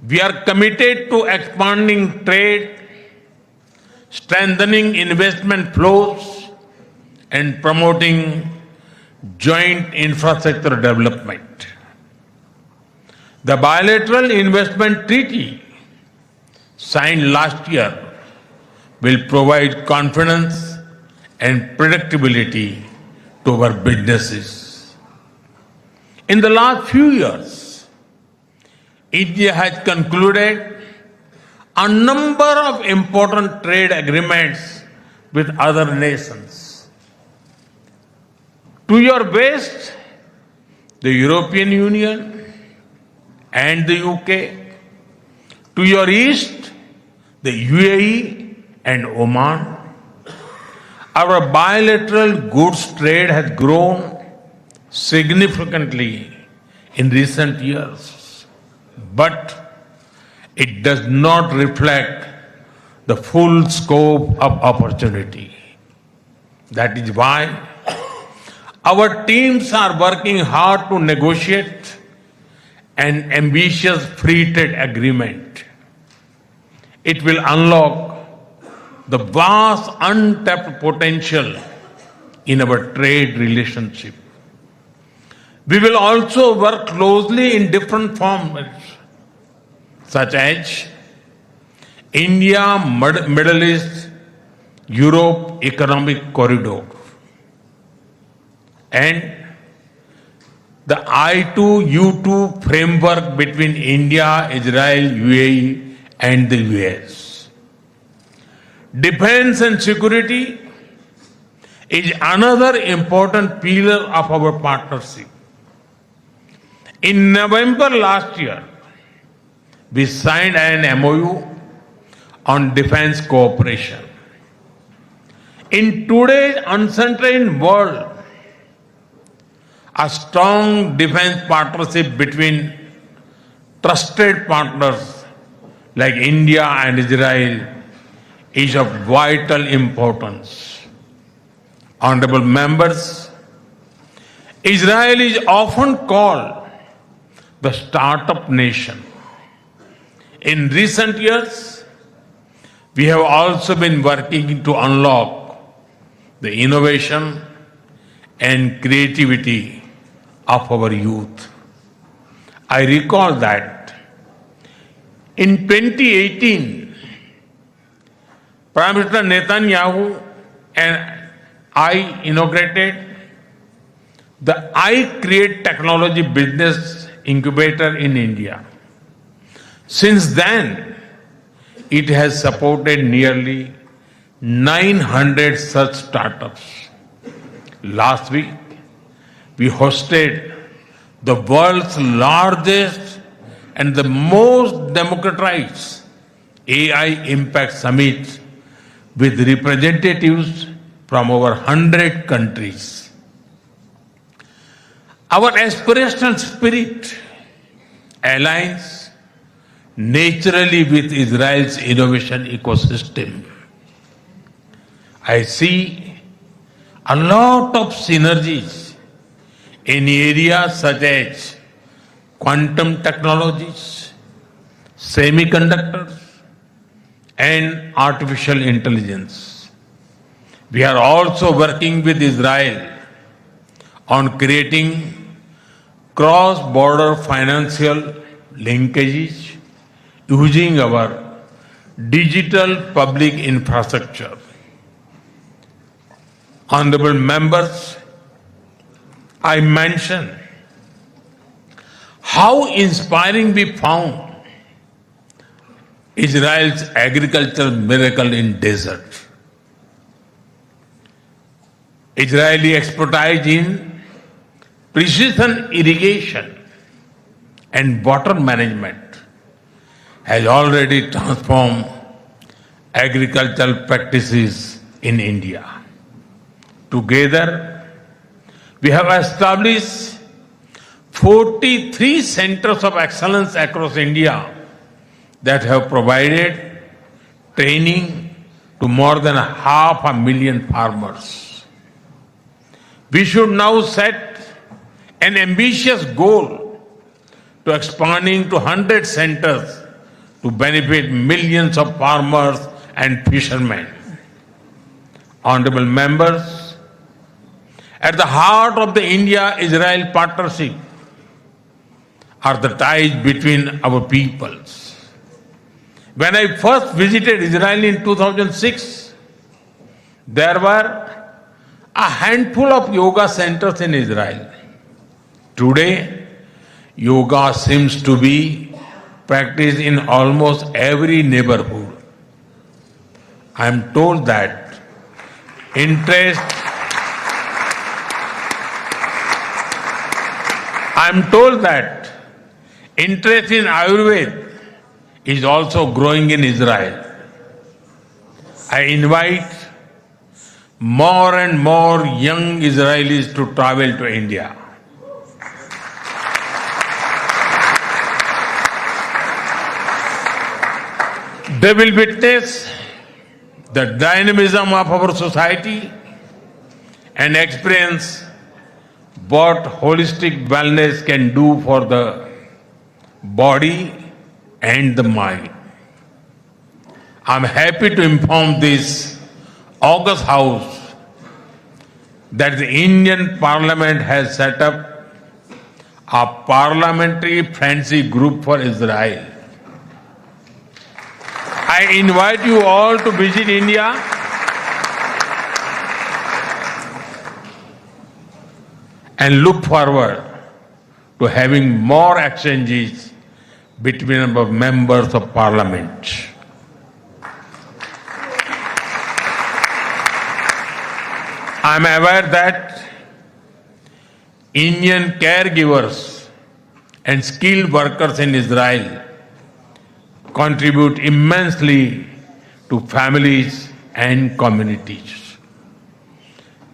We are committed to expanding trade, strengthening investment flows, and promoting joint infrastructure development. The bilateral investment treaty signed last year will provide confidence and predictability to our businesses. In the last few years, India has concluded a number of important trade agreements with other nations. To your west, the European Union and the UK. To your east, the UAE and Oman. Our bilateral goods trade has grown significantly in recent years, but it does not reflect the full scope of opportunity. That is why our teams are working hard to negotiate an ambitious free trade agreement. It will unlock the vast untapped potential in our trade relationship. We will also work closely in different formats, such as India, Middle East, Europe Economic Corridor, and the I2U2 framework between India, Israel, UAE, and the US. Defense and security is another important pillar of our partnership. In November last year, we signed an MOU on defense cooperation. In today's uncertain world, a strong defense partnership between trusted partners like India and Israel is of vital importance. Honorable members, Israel is often called the startup nation. In recent years, we have also been working to unlock the innovation and creativity of our youth. I recall that in 2018, Prime Minister Netanyahu and I inaugurated the I Create Technology Business Incubator in India. Since then, it has supported nearly 900 such startups. Last week, we hosted the world's largest and the most democratized AI Impact Summit with representatives from over 100 countries. Our aspirational spirit aligns naturally with Israel's innovation ecosystem. I see a lot of synergies in areas such as quantum technologies, semiconductors, and artificial intelligence. We are also working with Israel on creating cross-border financial linkages using our digital public infrastructure. Honorable members, I mentioned how inspiring we found Israel's agricultural miracle in desert. Israeli expertise in precision irrigation and water management has already transformed agricultural practices in India. Together, we have established 43 centers of excellence across India that have provided training to more than 500,000 farmers. We should now set an ambitious goal to expanding to 100 centers to benefit millions of farmers and fishermen. Honorable members, at the heart of the India-Israel partnership are the ties between our peoples. When I first visited Israel in 2006, there were a handful of yoga centers in Israel. Today, yoga seems to be practiced in almost every neighborhood. I am told that interest in Ayurveda is also growing in Israel. I invite more and more young Israelis to travel to India. They will witness the dynamism of our society and experience what holistic wellness can do for the body and the mind. I'm happy to inform this August House that the Indian Parliament has set up a parliamentary friendship group for Israel. I invite you all to visit India and look forward to having more exchanges between our members of parliament. I am aware that Indian caregivers and skilled workers in Israel contribute immensely to families and communities.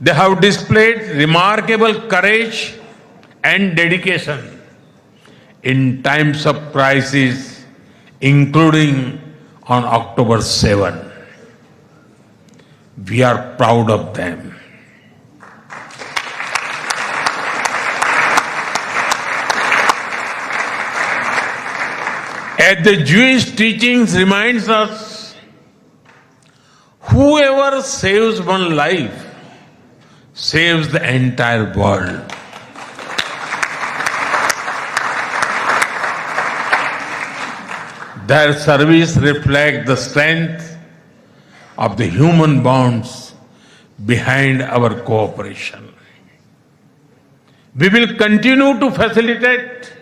They have displayed remarkable courage and dedication in times of crisis, including on October 7. We are proud of them. As the Jewish teachings reminds us, whoever saves one life saves the entire world. Their service reflects the strength of the human bonds behind our cooperation. We will continue to facilitate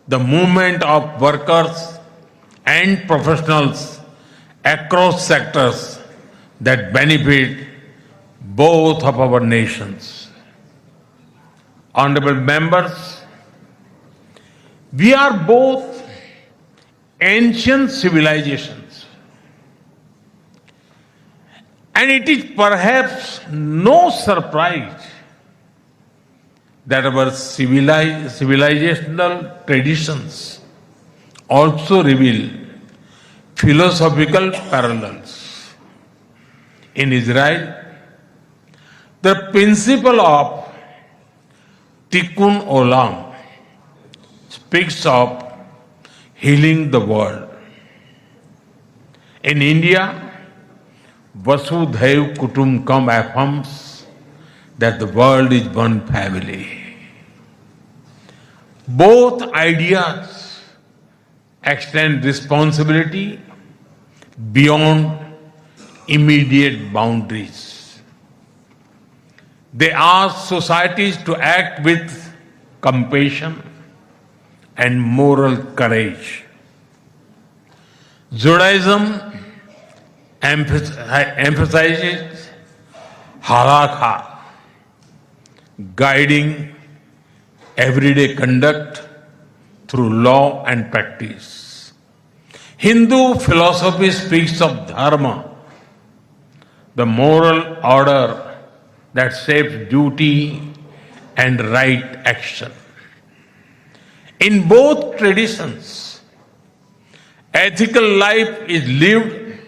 the movement of workers and professionals across sectors that benefit both of our nations. Honorable members, we are both ancient civilizations, and it is perhaps no surprise that our civilizational traditions also reveal philosophical parallels. In Israel, the principle of Tikkun Olam speaks of healing the world. In India, Vasudhaiv Kutumbakam affirms that the world is one family. Both ideas extend responsibility beyond immediate boundaries. They ask societies to act with compassion and moral courage. Judaism emphasizes halakha, guiding everyday conduct through law and practice. Hindu philosophy speaks of dharma, the moral order that shapes duty and right action. In both traditions, ethical life is lived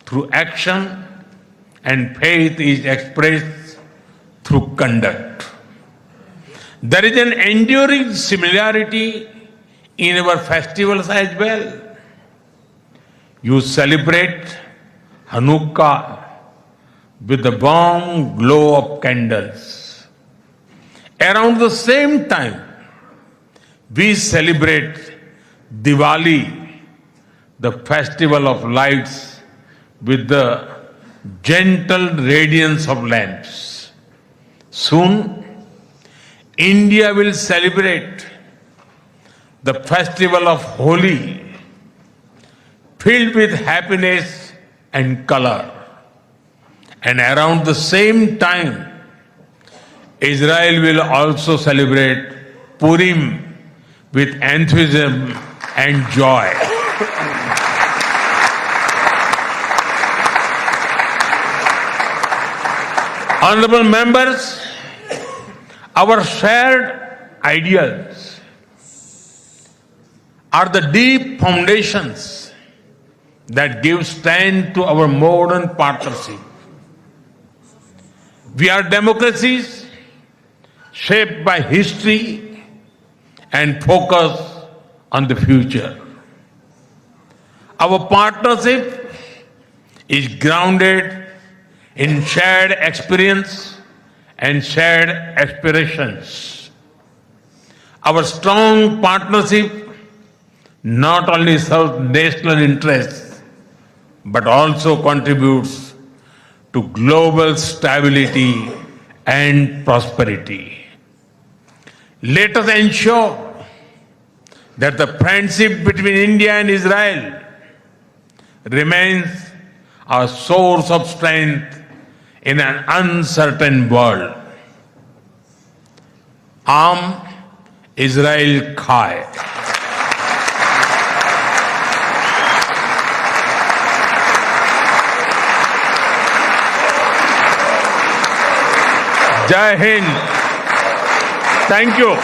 through action and faith is expressed through conduct. There is an enduring similarity in our festivals as well. You celebrate Hanukkah with the warm glow of candles. Around the same time, we celebrate Diwali, the festival of lights, with the gentle radiance of lamps. Soon, India will celebrate the festival of Holi filled with happiness and color. And around the same time, Israel will also celebrate Purim with enthusiasm and joy. Honorable members, our shared ideals are the deep foundations that give strength to our modern partnership. We are democracies shaped by history and focus on the future. Our partnership is grounded in shared experience and shared aspirations. Our strong partnership not only serves national interests but also contributes to global stability and prosperity. Let us ensure that the friendship between India and Israel remains a source of strength in an uncertain world. Am Israel Chai. Jai Hind. Thank you.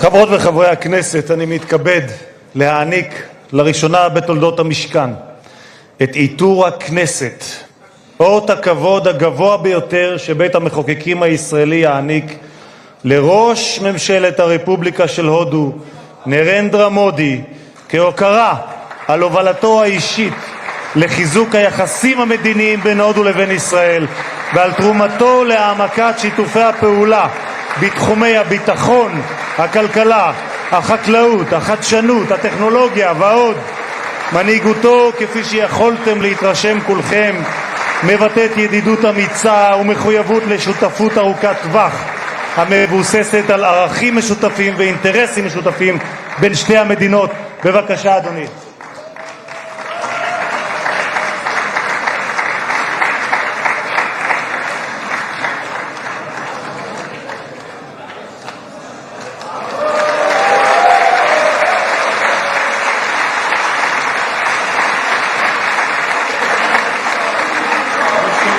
חברות וחברי הכנסת, אני מתכבד להעניק לראשונה בתולדות המשכן את עיטור הכנסת, אות הכבוד הגבוה ביותר שבית המחוקקים הישראלי יעניק לראש ממשלת הרפובליקה של הודו, נרנדרה מודי, כהוקרה על הובלתו האישית לחיזוק היחסים המדיניים בין הודו לבין ישראל ועל תרומתו להעמקת שיתופי הפעולה בתחומי הביטחון, הכלכלה, החקלאות, החדשנות, הטכנולוגיה ועוד. מנהיגותו, כפי שיכולתם להתרשם כולכם, מבטאת ידידות אמיצה ומחויבות לשותפות ארוכת טווח המבוססת על ערכים משותפים ואינטרסים משותפים בין שתי המדינות. בבקשה אדוני.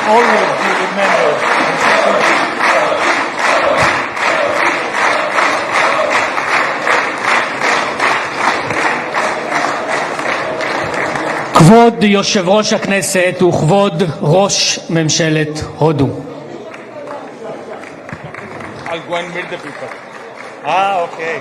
Always be remembered. כבוד יושב ראש הכנסת וכבוד ראש ממשלת הודו. I'll go and meet the people. Okay.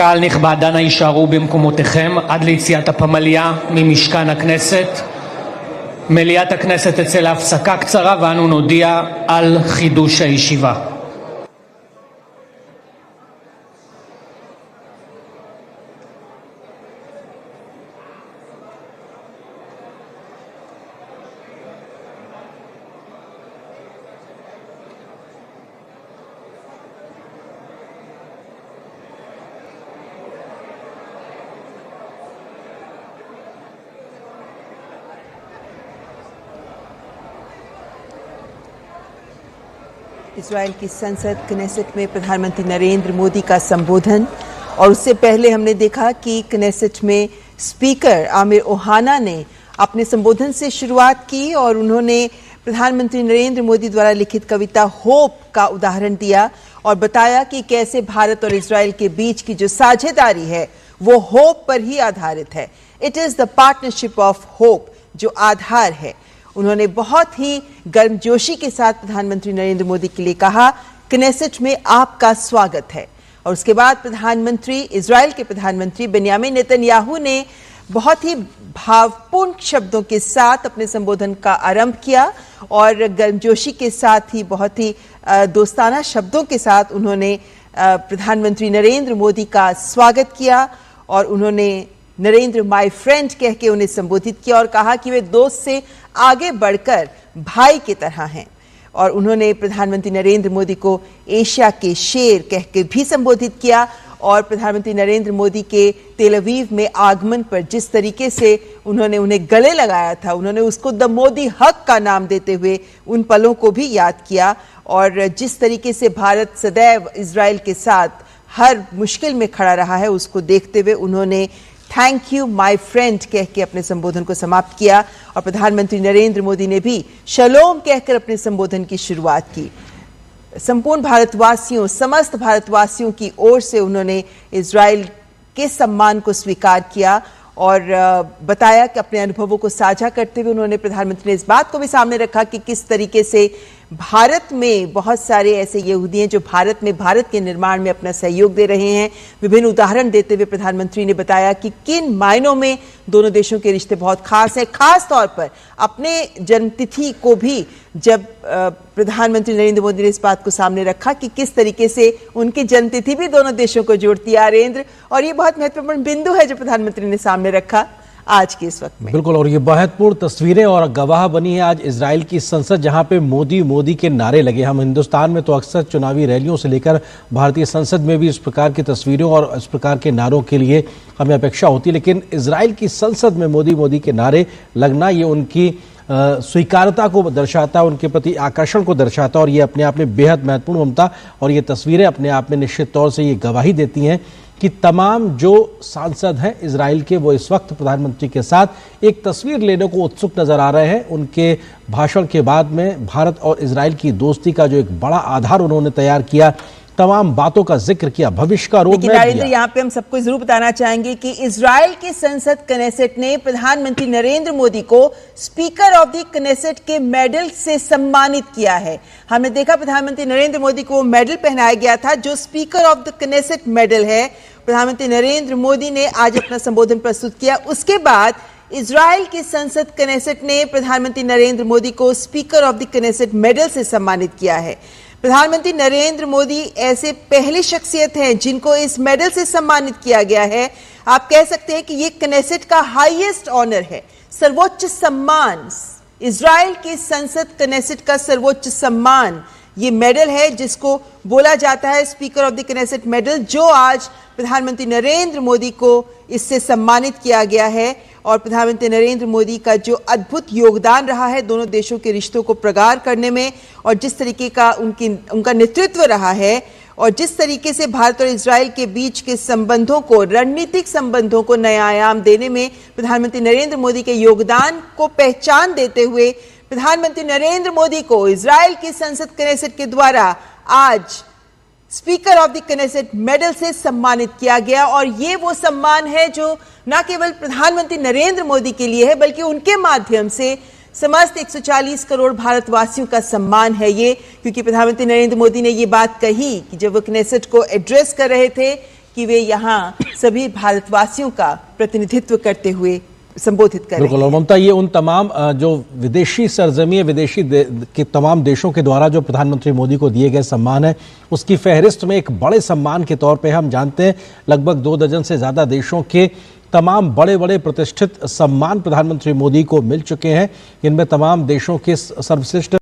קהל נכבד, אנא יישארו במקומותיכם עד ליציאת הפמליה ממשכן הכנסת. מליאת הכנסת תצא להפסקה קצרה ואנו נודיע על חידוש הישיבה. Israel की संसद Knesset में प्रधानमंत्री नरेंद्र मोदी का संबोधन और उससे पहले हमने देखा कि क्नेसेट में स्पीकर आमिर ओहाना ने अपने संबोधन से शुरुआत की और उन्होंने प्रधानमंत्री नरेंद्र मोदी द्वारा लिखित कविता होप का उदाहरण दिया और बताया कि कैसे भारत और इजराइल के बीच की जो साझेदारी है वो होप पर ही आधारित है। It is the partnership of hope जो आधार है। उन्होंने बहुत ही गर्मजोशी के साथ प्रधानमंत्री नरेंद्र मोदी के लिए कहा, क्नेसेट में आपका स्वागत है। और उसके बाद इजराइल के प्रधानमंत्री बेन्यामिन नेतन्याहू ने बहुत ही भावपूर्ण शब्दों के साथ अपने संबोधन का आरंभ किया और गर्मजोशी के साथ ही बहुत ही दोस्ताना शब्दों के साथ उन्होंने प्रधानमंत्री नरेंद्र मोदी का स्वागत किया और उन्होंने नरेंद्र माय फ्रेंड कह के उन्हें संबोधित किया और कहा कि वे दोस्त से आगे बढ़कर भाई की तरह हैं। और उन्होंने प्रधानमंत्री नरेंद्र मोदी को एशिया के शेर कह के भी संबोधित किया और प्रधानमंत्री नरेंद्र मोदी के तेल अवीव में आगमन पर जिस तरीके से उन्होंने उन्हें गले लगाया था, उन्होंने उसको द मोदी हक का नाम देते हुए उन पलों को भी याद किया। और जिस तरीके से भारत सदैव इजराइल के साथ हर मुश्किल में खड़ा रहा है उसको देखते हुए उन्होंने थैंक यू माय फ्रेंड कह के अपने संबोधन को समाप्त किया और प्रधानमंत्री नरेंद्र मोदी ने भी शलोम कहकर अपने संबोधन की शुरुआत की। संपूर्ण भारतवासियों, समस्त भारतवासियों की ओर से उन्होंने इजराइल के सम्मान को स्वीकार किया और बताया कि अपने अनुभवों को साझा करते हुए उन्होंने प्रधानमंत्री ने इस बात को भी सामने रखा कि किस तरीके से भारत में बहुत सारे ऐसे यहूदी हैं जो भारत के निर्माण में अपना सहयोग दे रहे हैं। विभिन्न उदाहरण देते हुए प्रधानमंत्री ने बताया कि किन मायनों में दोनों देशों के रिश्ते बहुत खास हैं। खास तौर पर अपने जन्मतिथि को भी जब प्रधानमंत्री नरेंद्र मोदी ने इस बात को सामने रखा कि किस तरीके से उनकी जन्मतिथि भी दोनों देशों को जोड़ती है नरेंद्र, और ये बहुत महत्वपूर्ण बिंदु है जो प्रधानमंत्री ने सामने रखा आज के इस वक्त में। बिल्कुल, और ये महत्वपूर्ण तस्वीरें और गवाह बनी है आज इजराइल की संसद, जहां पे मोदी मोदी के नारे लगे। हम हिंदुस्तान में तो अक्सर चुनावी रैलियों से लेकर भारतीय संसद में भी इस प्रकार की तस्वीरों और इस प्रकार के नारों के लिए हमें अपेक्षा होती है, लेकिन इजराइल की संसद में मोदी मोदी के नारे लगना ये उनकी स्वीकारता को दर्शाता है, उनके प्रति आकर्षण को दर्शाता है और ये अपने आप में बेहद महत्वपूर्ण ममता और ये तस्वीरें अपने आप में निश्चित तौर से ये गवाही देती हैं कि तमाम जो सांसद हैं इजराइल के वो इस वक्त प्रधानमंत्री के साथ एक तस्वीर लेने को उत्सुक नजर आ रहे हैं। उनके भाषण के बाद में भारत और इजराइल की दोस्ती का जो एक बड़ा आधार उन्होंने तैयार किया, तमाम बातों का जिक्र किया, भविष्य का रोड मैप दिया। यहाँ पे हम सबको जरूर बताना चाहेंगे कि इजराइल की संसद क्नेसेट ने प्रधानमंत्री नरेंद्र मोदी को स्पीकर ऑफ द क्नेसेट के मेडल से सम्मानित किया है। हमने देखा प्रधानमंत्री नरेंद्र मोदी को मेडल पहनाया गया था जो speaker of the Knesset medal है। प्रधानमंत्री नरेंद्र मोदी ने आज अपना संबोधन प्रस्तुत किया। उसके बाद इजराइल की संसद क्नेसेट ने प्रधानमंत्री नरेंद्र मोदी को speaker of the Knesset medal से सम्मानित किया है। प्रधानमंत्री नरेंद्र मोदी ऐसे पहली शख्सियत हैं जिनको इस मेडल से सम्मानित किया गया है। आप कह सकते हैं कि ये क्नेसेट का हाईएस्ट ऑनर है, सर्वोच्च सम्मान। इजराइल की संसद क्नेसेट का सर्वोच्च सम्मान ये मेडल है जिसको बोला जाता है speaker of the Knesset medal, जो आज प्रधानमंत्री नरेंद्र मोदी को इससे सम्मानित किया गया है। और प्रधानमंत्री नरेंद्र मोदी का जो अद्भुत योगदान रहा है दोनों देशों के रिश्तों को प्रगाढ़ करने में और जिस तरीके का उनका नेतृत्व रहा है और जिस तरीके से भारत और इजराइल के बीच के संबंधों को, रणनीतिक संबंधों को नया आयाम देने में प्रधानमंत्री नरेंद्र मोदी के योगदान को पहचान देते हुए प्रधानमंत्री नरेंद्र मोदी को इजराइल की संसद क्नेसेट के द्वारा आज speaker of the Knesset medal से सम्मानित किया गया। और ये वो सम्मान है जो न केवल प्रधानमंत्री नरेंद्र मोदी के लिए है बल्कि उनके माध्यम से समस्त 140 करोड़ भारतवासियों का सम्मान है ये, क्योंकि प्रधानमंत्री नरेंद्र मोदी ने ये बात कही कि जब वो क्नेसेट को एड्रेस कर रहे थे कि वे यहाँ सभी भारतवासियों का प्रतिनिधित्व करते हुए संबोधित करें। बिल्कुल, और ममता ये उन तमाम जो विदेशी सरजमी विदेशी के तमाम देशों के द्वारा जो प्रधानमंत्री मोदी को दिए गए सम्मान है उसकी फहरिस्त में एक बड़े सम्मान के तौर पे हम जानते हैं लगभग 2 दर्जन से ज्यादा देशों के तमाम बड़े बड़े प्रतिष्ठित सम्मान प्रधानमंत्री मोदी को मिल चुके हैं। इनमें तमाम देशों के सर्वश्रेष्ठ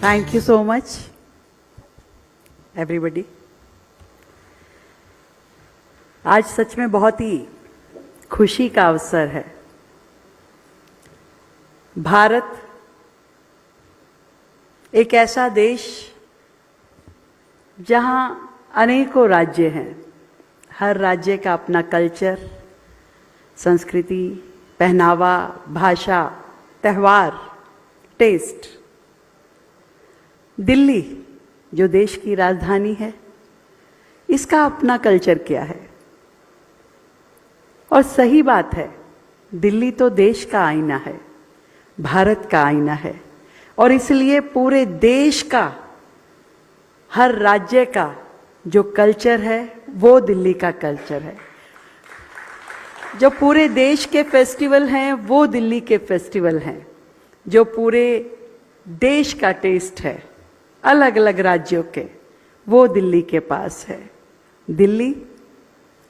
Thank you so much, everybody. आज सच में बहुत ही खुशी का अवसर है। भारत एक ऐसा देश जहां अनेकों राज्य हैं, हर राज्य का अपना कल्चर, संस्कृति, पहनावा, भाषा, त्यौहार, टेस्ट। दिल्ली जो देश की राजधानी है, इसका अपना कल्चर क्या है? और सही बात है, दिल्ली तो देश का आईना है, भारत का आईना है, और इसलिए पूरे देश का, हर राज्य का जो कल्चर है वो दिल्ली का कल्चर है। जो पूरे देश के फेस्टिवल हैं वो दिल्ली के फेस्टिवल हैं। जो पूरे देश का टेस्ट है अलग अलग राज्यों के, वो दिल्ली के पास है। दिल्ली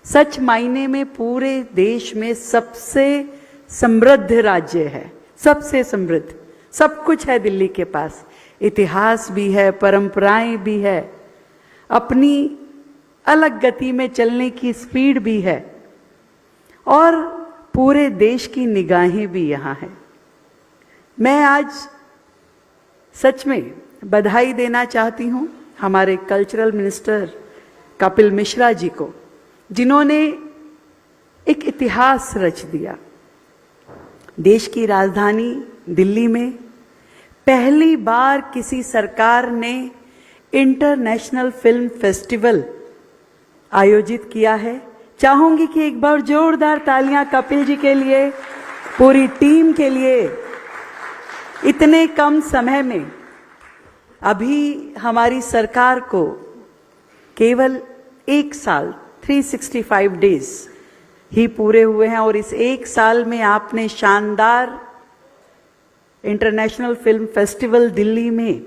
सच मायने में पूरे देश में सबसे समृद्ध राज्य है, सबसे समृद्ध। सब कुछ है दिल्ली के पास, इतिहास भी है, परंपराएं भी है, अपनी अलग गति में चलने की स्पीड भी है, और पूरे देश की निगाहें भी यहाँ हैं। मैं आज सच में बधाई देना चाहती हूँ हमारे कल्चरल मिनिस्टर कपिल मिश्रा जी को, जिन्होंने एक इतिहास रच दिया। देश की राजधानी दिल्ली में पहली बार किसी सरकार ने इंटरनेशनल फिल्म फेस्टिवल आयोजित किया है। चाहूंगी कि एक बार जोरदार तालियां कपिल जी के लिए, पूरी टीम के लिए। इतने कम समय में अभी हमारी सरकार को केवल एक साल 365 डेज ही पूरे हुए हैं, और इस एक साल में आपने शानदार इंटरनेशनल फिल्म फेस्टिवल दिल्ली में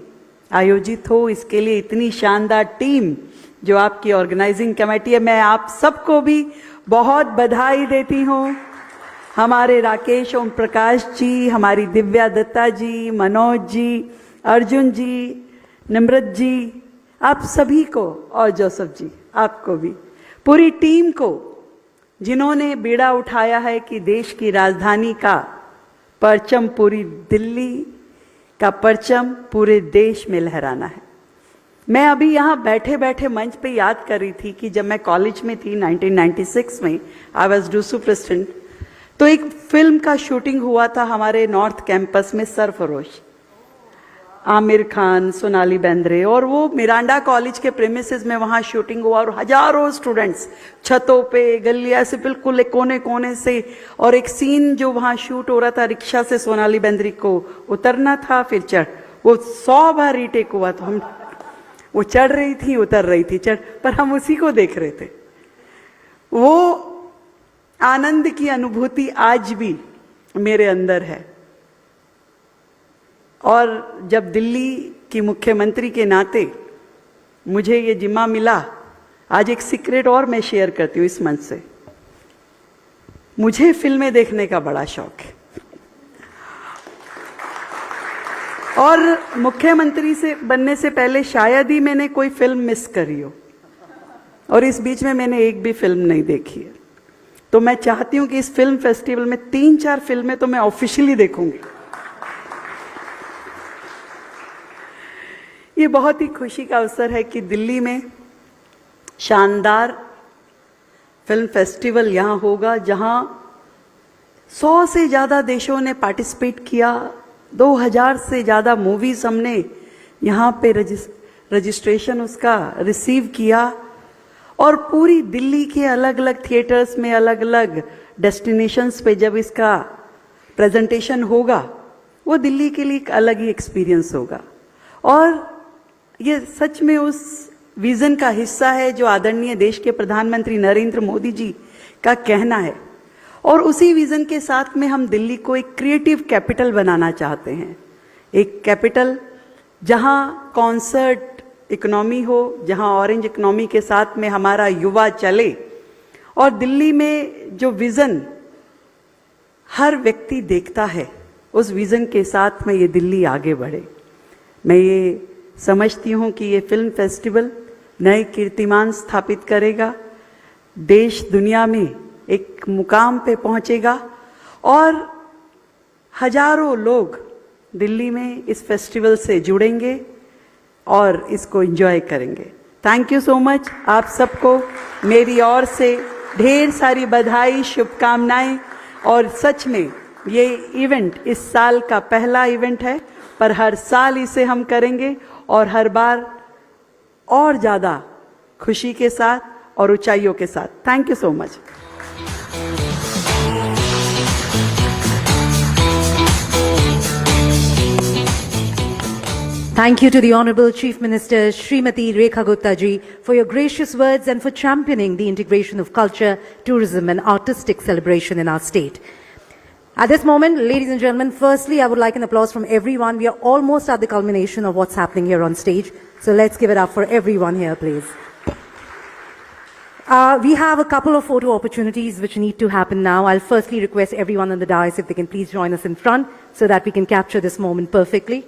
आयोजित हो, इसके लिए इतनी शानदार टीम जो आपकी ऑर्गेनाइजिंग कमेटी है, मैं आप सबको भी बहुत बधाई देती हूँ। हमारे राकेश ओम प्रकाश जी, हमारी दिव्या दत्ता जी, मनोज जी, अर्जुन जी, निमृत जी, आप सभी को, और जोसेफ जी आपको भी, पूरी टीम को, जिन्होंने बीड़ा उठाया है कि देश की राजधानी का परचम, पूरी दिल्ली का परचम पूरे देश में लहराना है। मैं अभी यहाँ बैठे बैठे मंच पे याद कर रही थी कि जब मैं कॉलेज में थी 1996 में, आई वाज डूसू प्रेसिडेंट, तो एक फिल्म का शूटिंग हुआ था हमारे नॉर्थ कैंपस में, सरफरोश, आमिर खान, सोनाली बेंद्रे, और वो मिरांडा कॉलेज के प्रेमिसेस में वहाँ शूटिंग हुआ, और हजारों स्टूडेंट्स छतों पे, गलिया से बिल्कुल कोने कोने से, और एक सीन जो वहाँ शूट हो रहा था, रिक्शा से सोनाली बेंद्रे को उतरना था, फिर चढ़, वो 100 बार रीटेक हुआ, तो हम, वो चढ़ रही थी, उतर रही थी, चढ़, पर हम उसी को देख रहे थे। वो आनंद की अनुभूति आज भी मेरे अंदर है। और जब दिल्ली की मुख्यमंत्री के नाते मुझे ये जिम्मा मिला, आज एक सीक्रेट और मैं शेयर करती हूँ इस मंच से। मुझे फिल्में देखने का बड़ा शौक है, और मुख्यमंत्री से बनने से पहले शायद ही मैंने कोई फिल्म मिस करी हो, और इस बीच में मैंने एक भी फिल्म नहीं देखी है। तो मैं चाहती हूँ कि इस फिल्म फेस्टिवल में 3-4 फिल्में तो मैं ऑफिशियली देखूंगी। ये बहुत ही खुशी का अवसर है कि दिल्ली में शानदार फिल्म फेस्टिवल यहाँ होगा, जहाँ 100 से ज़्यादा देशों ने पार्टिसिपेट किया, 2000 से ज़्यादा मूवीज़ हमने यहाँ पे रजिस्ट्रेशन उसका रिसीव किया, और पूरी दिल्ली के अलग अलग थिएटर्स में, अलग अलग डेस्टिनेशंस पे जब इसका प्रेजेंटेशन होगा, वो दिल्ली के लिए एक अलग ही एक्सपीरियंस होगा। और ये सच में उस विजन का हिस्सा है जो आदरणीय देश के प्रधानमंत्री नरेंद्र मोदी जी का कहना है, और उसी विजन के साथ में हम दिल्ली को एक क्रिएटिव कैपिटल बनाना चाहते हैं। एक कैपिटल जहां कॉन्सर्ट इकोनॉमी हो, जहां ऑरेंज इकोनॉमी के साथ में हमारा युवा चले, और दिल्ली में जो विजन हर व्यक्ति देखता है, उस विजन के साथ में ये दिल्ली आगे बढ़े। मैं ये समझती हूँ कि ये फिल्म फेस्टिवल नए कीर्तिमान स्थापित करेगा, देश दुनिया में एक मुकाम पे पहुँचेगा और हजारों लोग दिल्ली में इस फेस्टिवल से जुड़ेंगे और इसको एंजॉय करेंगे। Thank you so much. आप सबको मेरी ओर से ढेर सारी बधाई, शुभकामनाएं। और सच में ये इवेंट इस साल का पहला इवेंट है, पर हर साल इसे हम करेंगे और हर बार और ज़्यादा खुशी के साथ और ऊंचाइयों के साथ। Thank you so much. Thank you to the Honourable Chief Minister Srimati Rekha Gupta ji for your gracious words and for championing the integration of culture, tourism and artistic celebration in our state. At this moment, ladies and gentlemen, firstly I would like an applause from everyone. We are almost at the culmination of what's happening here on stage. So let's give it up for everyone here, please. We have a couple of photo opportunities which need to happen now. I'll firstly request everyone on the dais if they can please join us in front so that we can capture this moment perfectly.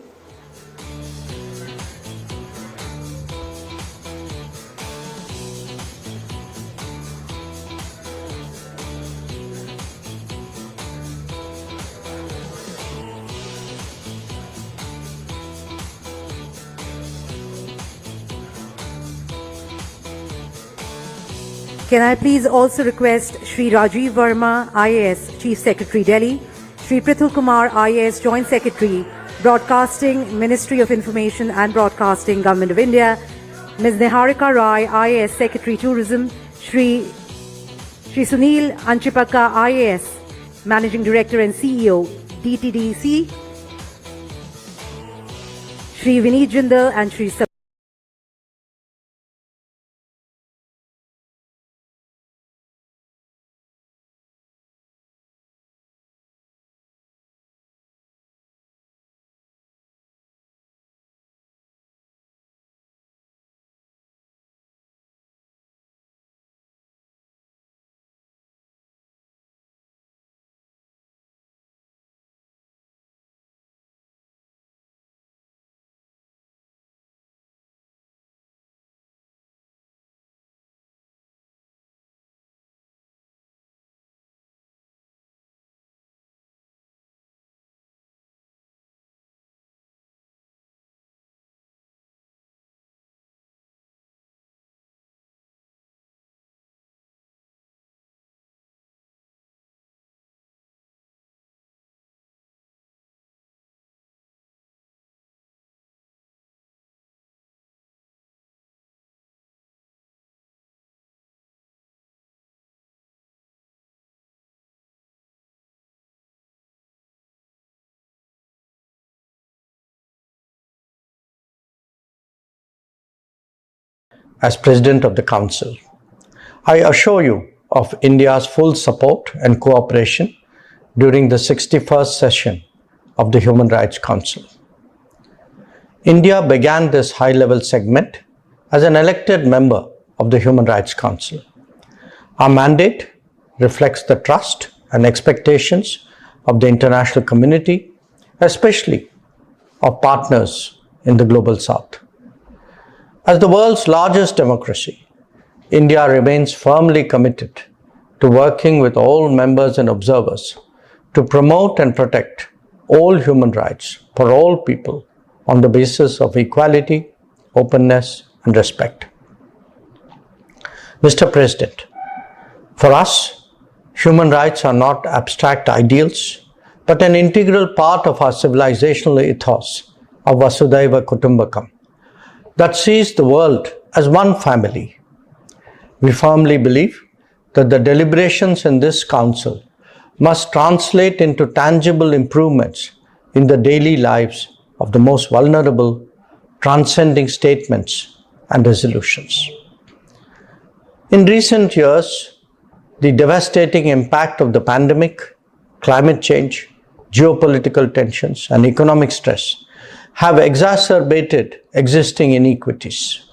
Can I please also request Shri Rajiv Verma, IAS, Chief Secretary, Delhi, Shri Prithul Kumar, IAS, Joint Secretary, Broadcasting, Ministry of Information and Broadcasting, Government of India, Ms. Niharika Rai, IAS, Secretary, Tourism, Shri Sunil Anchipaka, IAS, Managing Director and CEO, DTDC, Shri Vineet Jindal and Shri As President of the Council, I assure you of India's full support and cooperation during the 61st session of the Human Rights Council. India began this high-level segment as an elected member of the Human Rights Council. Our mandate reflects the trust and expectations of the international community, especially of partners in the Global South. As the world's largest democracy, India remains firmly committed to working with all members and observers to promote and protect all human rights for all people on the basis of equality, openness, and respect. Mr. President, for us, human rights are not abstract ideals, but an integral part of our civilizational ethos of Vasudhaiva Kutumbakam that sees the world as one family. We firmly believe that the deliberations in this Council must translate into tangible improvements in the daily lives of the most vulnerable, transcending statements and resolutions. In recent years, the devastating impact of the pandemic, climate change, geopolitical tensions, and economic stress have exacerbated existing inequities.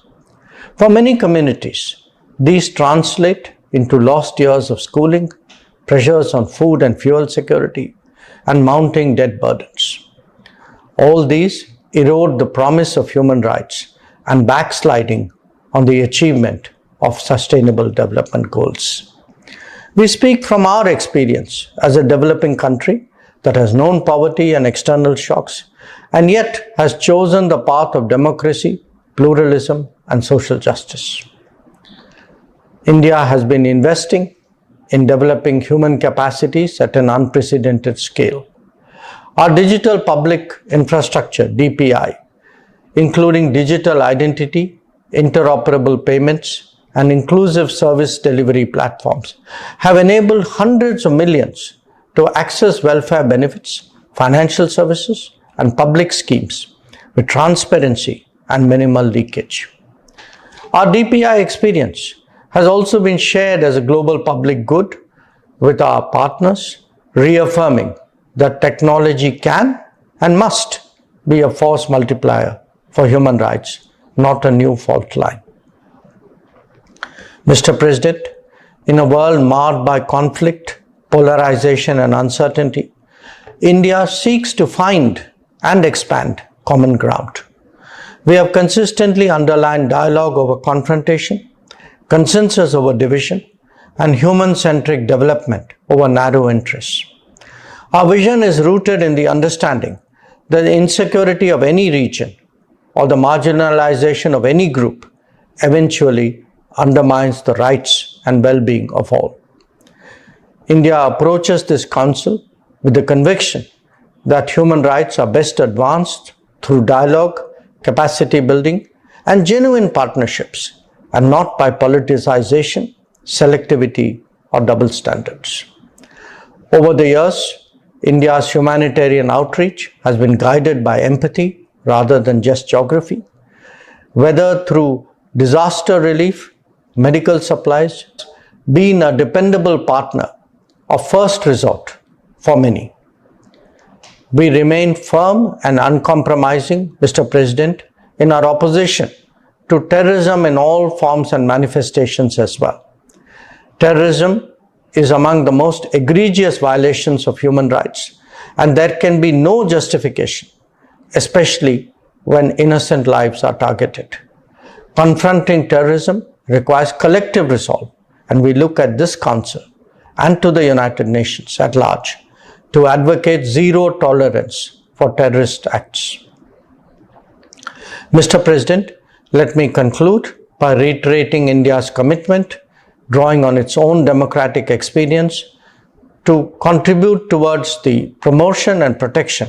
For many communities, these translate into lost years of schooling, pressures on food and fuel security, and mounting debt burdens. All these erode the promise of human rights and backsliding on the achievement of sustainable development goals. We speak from our experience as a developing country that has known poverty and external shocks and yet has chosen the path of democracy, pluralism, and social justice. India has been investing in developing human capacities at an unprecedented scale. Our digital public infrastructure, DPI, including digital identity, interoperable payments, and inclusive service delivery platforms, have enabled hundreds of millions to access welfare benefits, financial services, and public schemes with transparency and minimal leakage. Our DPI experience has also been shared as a global public good with our partners, reaffirming that technology can and must be a force multiplier for human rights, not a new fault line. Mr. President, in a world marred by conflict, polarization, and uncertainty, India seeks to find and expand common ground. We have consistently underlined dialogue over confrontation, consensus over division, and human-centric development over narrow interests. Our vision is rooted in the understanding that the insecurity of any region or the marginalization of any group eventually undermines the rights and well-being of all. India approaches this council with the conviction that human rights are best advanced through dialogue, capacity building, and genuine partnerships, and not by politicization, selectivity, or double standards. Over the years, India's humanitarian outreach has been guided by empathy rather than just geography, whether through disaster relief, medical supplies, being a dependable partner of first resort for many. We remain firm and uncompromising, Mr. President, in our opposition to terrorism in all forms and manifestations as well. Terrorism is among the most egregious violations of human rights, and there can be no justification, especially when innocent lives are targeted. Confronting terrorism requires collective resolve, and we look at this Council and to the United Nations at large to advocate zero tolerance for terrorist acts. Mr. President, let me conclude by reiterating India's commitment, drawing on its own democratic experience, to contribute towards the promotion and protection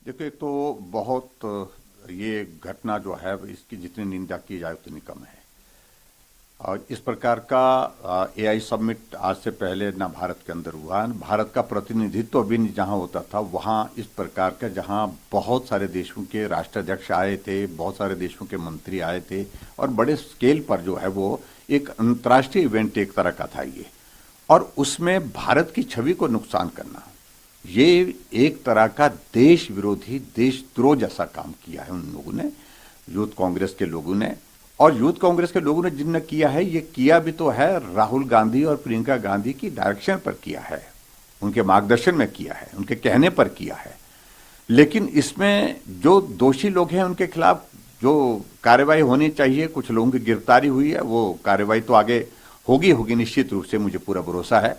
देखो, एक तो बहुत ये घटना जो है इसकी जितनी निंदा की जाए उतनी कम है। और इस प्रकार का एआई समिट आज से पहले ना भारत के अंदर हुआ, भारत का प्रतिनिधित्व भी जहां होता था वहां इस प्रकार का, जहां बहुत सारे देशों के राष्ट्राध्यक्ष आए थे, बहुत सारे देशों के मंत्री आए थे और बड़े स्केल पर जो है वो एक अंतर्राष्ट्रीय इवेंट एक तरह का था ये। और उसमें भारत की छवि को नुकसान करना, ये एक तरह का देश विरोधी, देशद्रोह जैसा काम किया है उन लोगों ने, यूथ कांग्रेस के लोगों ने। और यूथ कांग्रेस के लोगों ने जिनने किया है, ये किया भी तो है राहुल गांधी और प्रियंका गांधी की डायरेक्शन पर किया है, उनके मार्गदर्शन में किया है, उनके कहने पर किया है। लेकिन इसमें जो दोषी लोग हैं उनके खिलाफ जो कार्रवाई होनी चाहिए, कुछ लोगों की गिरफ्तारी हुई है, वो कार्रवाई तो आगे होगी निश्चित रूप से, मुझे पूरा भरोसा है।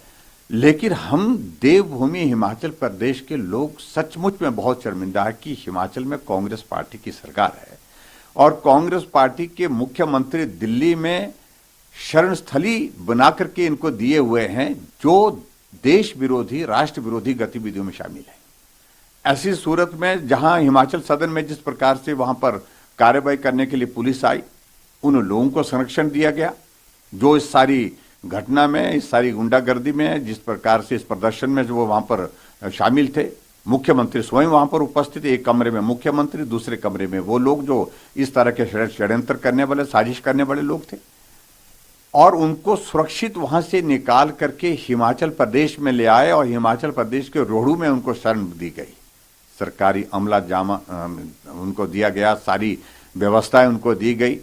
लेकिन हम देवभूमि हिमाचल प्रदेश के लोग सचमुच में बहुत शर्मिंदा है कि हिमाचल में कांग्रेस पार्टी की सरकार है और कांग्रेस पार्टी के मुख्यमंत्री दिल्ली में शरण स्थली बना करके इनको दिए हुए हैं जो देश विरोधी, राष्ट्र विरोधी गतिविधियों में शामिल है। ऐसी सूरत में जहां हिमाचल सदन में जिस प्रकार से वहां पर कार्रवाई करने के लिए पुलिस आई, उन लोगों को संरक्षण दिया गया जो इस सारी घटना में, इस सारी गुंडागर्दी में, जिस प्रकार से इस प्रदर्शन में जो वो वहां पर शामिल थे। मुख्यमंत्री स्वयं वहां पर उपस्थित, एक कमरे में मुख्यमंत्री, दूसरे कमरे में वो लोग जो इस तरह के षड्यंत्र करने वाले, साजिश करने वाले लोग थे, और उनको सुरक्षित वहां से निकाल करके हिमाचल प्रदेश में ले आए और हिमाचल प्रदेश के रोहड़ू में उनको शरण दी गई। सरकारी अमला जामा उनको दिया गया, सारी व्यवस्थाएं उनको दी गई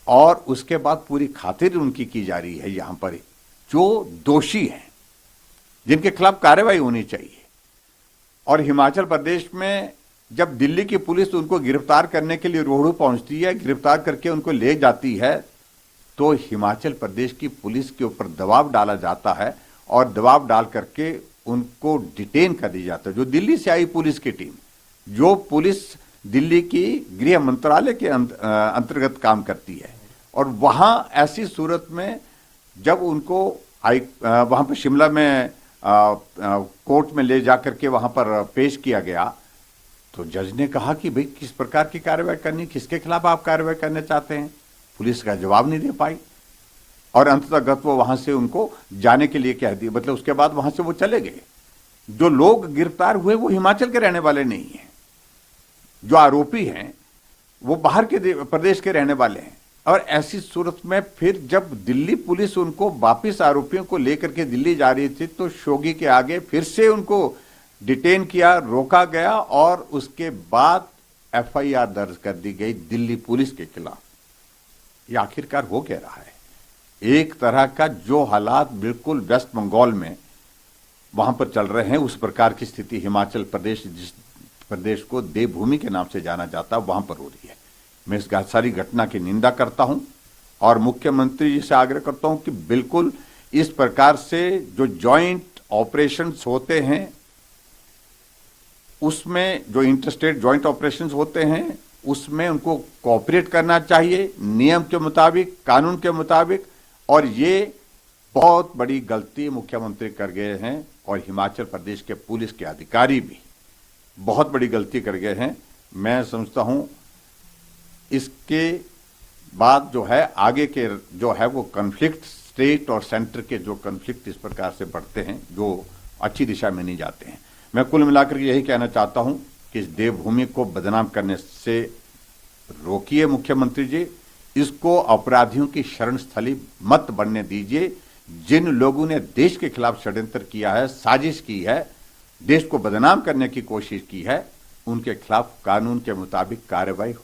और उसके बाद पूरी खातिर उनकी की जा रही है। यहां पर जो दोषी हैं, जिनके खिलाफ कार्रवाई होनी चाहिए, और हिमाचल प्रदेश में जब दिल्ली की पुलिस उनको गिरफ्तार करने के लिए रोहड़ू पहुंचती है, गिरफ्तार करके उनको ले जाती है, तो हिमाचल प्रदेश की पुलिस के ऊपर दबाव डाला जाता है और दबाव डाल करके उनको डिटेन कर दिया जाता है। जो दिल्ली से आई पुलिस की टीम, जो पुलिस दिल्ली की गृह मंत्रालय के अंतर्गत काम करती है, और वहां ऐसी सूरत में जब उनको वहां पर शिमला में कोर्ट में ले जाकर के वहां पर पेश किया गया, तो जज ने कहा कि भाई किस प्रकार की कार्रवाई करनी, किसके खिलाफ आप कार्रवाई करना चाहते हैं। पुलिस का जवाब नहीं दे पाई और अंततः वो वहां से उनको जाने के लिए कह दिया, मतलब उसके बाद वहां से वो चले गए। जो लोग गिरफ्तार हुए वो हिमाचल के रहने वाले नहीं हैं, जो आरोपी हैं वो बाहर के प्रदेश के रहने वाले हैं। और ऐसी सूरत में फिर जब दिल्ली पुलिस उनको वापिस आरोपियों को लेकर के दिल्ली जा रही थी, तो शोगी के आगे फिर से उनको डिटेन किया, रोका गया और उसके बाद एफआईआर दर्ज कर दी गई दिल्ली पुलिस के खिलाफ। ये आखिरकार हो क्या रहा है? एक तरह का जो हालात बिल्कुल वेस्ट बंगाल में वहां पर चल रहे हैं, उस प्रकार की स्थिति हिमाचल प्रदेश, जिस प्रदेश को देवभूमि के नाम से जाना जाता है, वहां पर हो रही है। मैं इस सारी घटना की निंदा करता हूं और मुख्यमंत्री जी से आग्रह करता हूं कि बिल्कुल इस प्रकार से जो जॉइंट ऑपरेशंस होते हैं, उसमें जो इंटरस्टेट जॉइंट ऑपरेशंस होते हैं, उसमें उनको कोऑपरेट करना चाहिए नियम के मुताबिक, कानून के मुताबिक। और ये बहुत बड़ी गलती मुख्यमंत्री कर गए हैं और हिमाचल प्रदेश के पुलिस के अधिकारी भी बहुत बड़ी गलती कर गए हैं। मैं समझता हूं इसके बाद जो है आगे के जो है वो कॉन्फ्लिक्ट, स्टेट और सेंटर के जो कॉन्फ्लिक्ट इस प्रकार से बढ़ते हैं, जो अच्छी दिशा में नहीं जाते हैं। मैं कुल मिलाकर यही कहना चाहता हूं कि इस देवभूमि को बदनाम करने से रोकिए मुख्यमंत्री जी, इसको अपराधियों की शरण स्थली मत बनने दीजिए। जिन लोगों ने देश के खिलाफ षड्यंत्र किया है, साजिश की है, देश को बदनाम करने की कोशिश की है, उनके खिलाफ कानून के मुताबिक कार्रवाई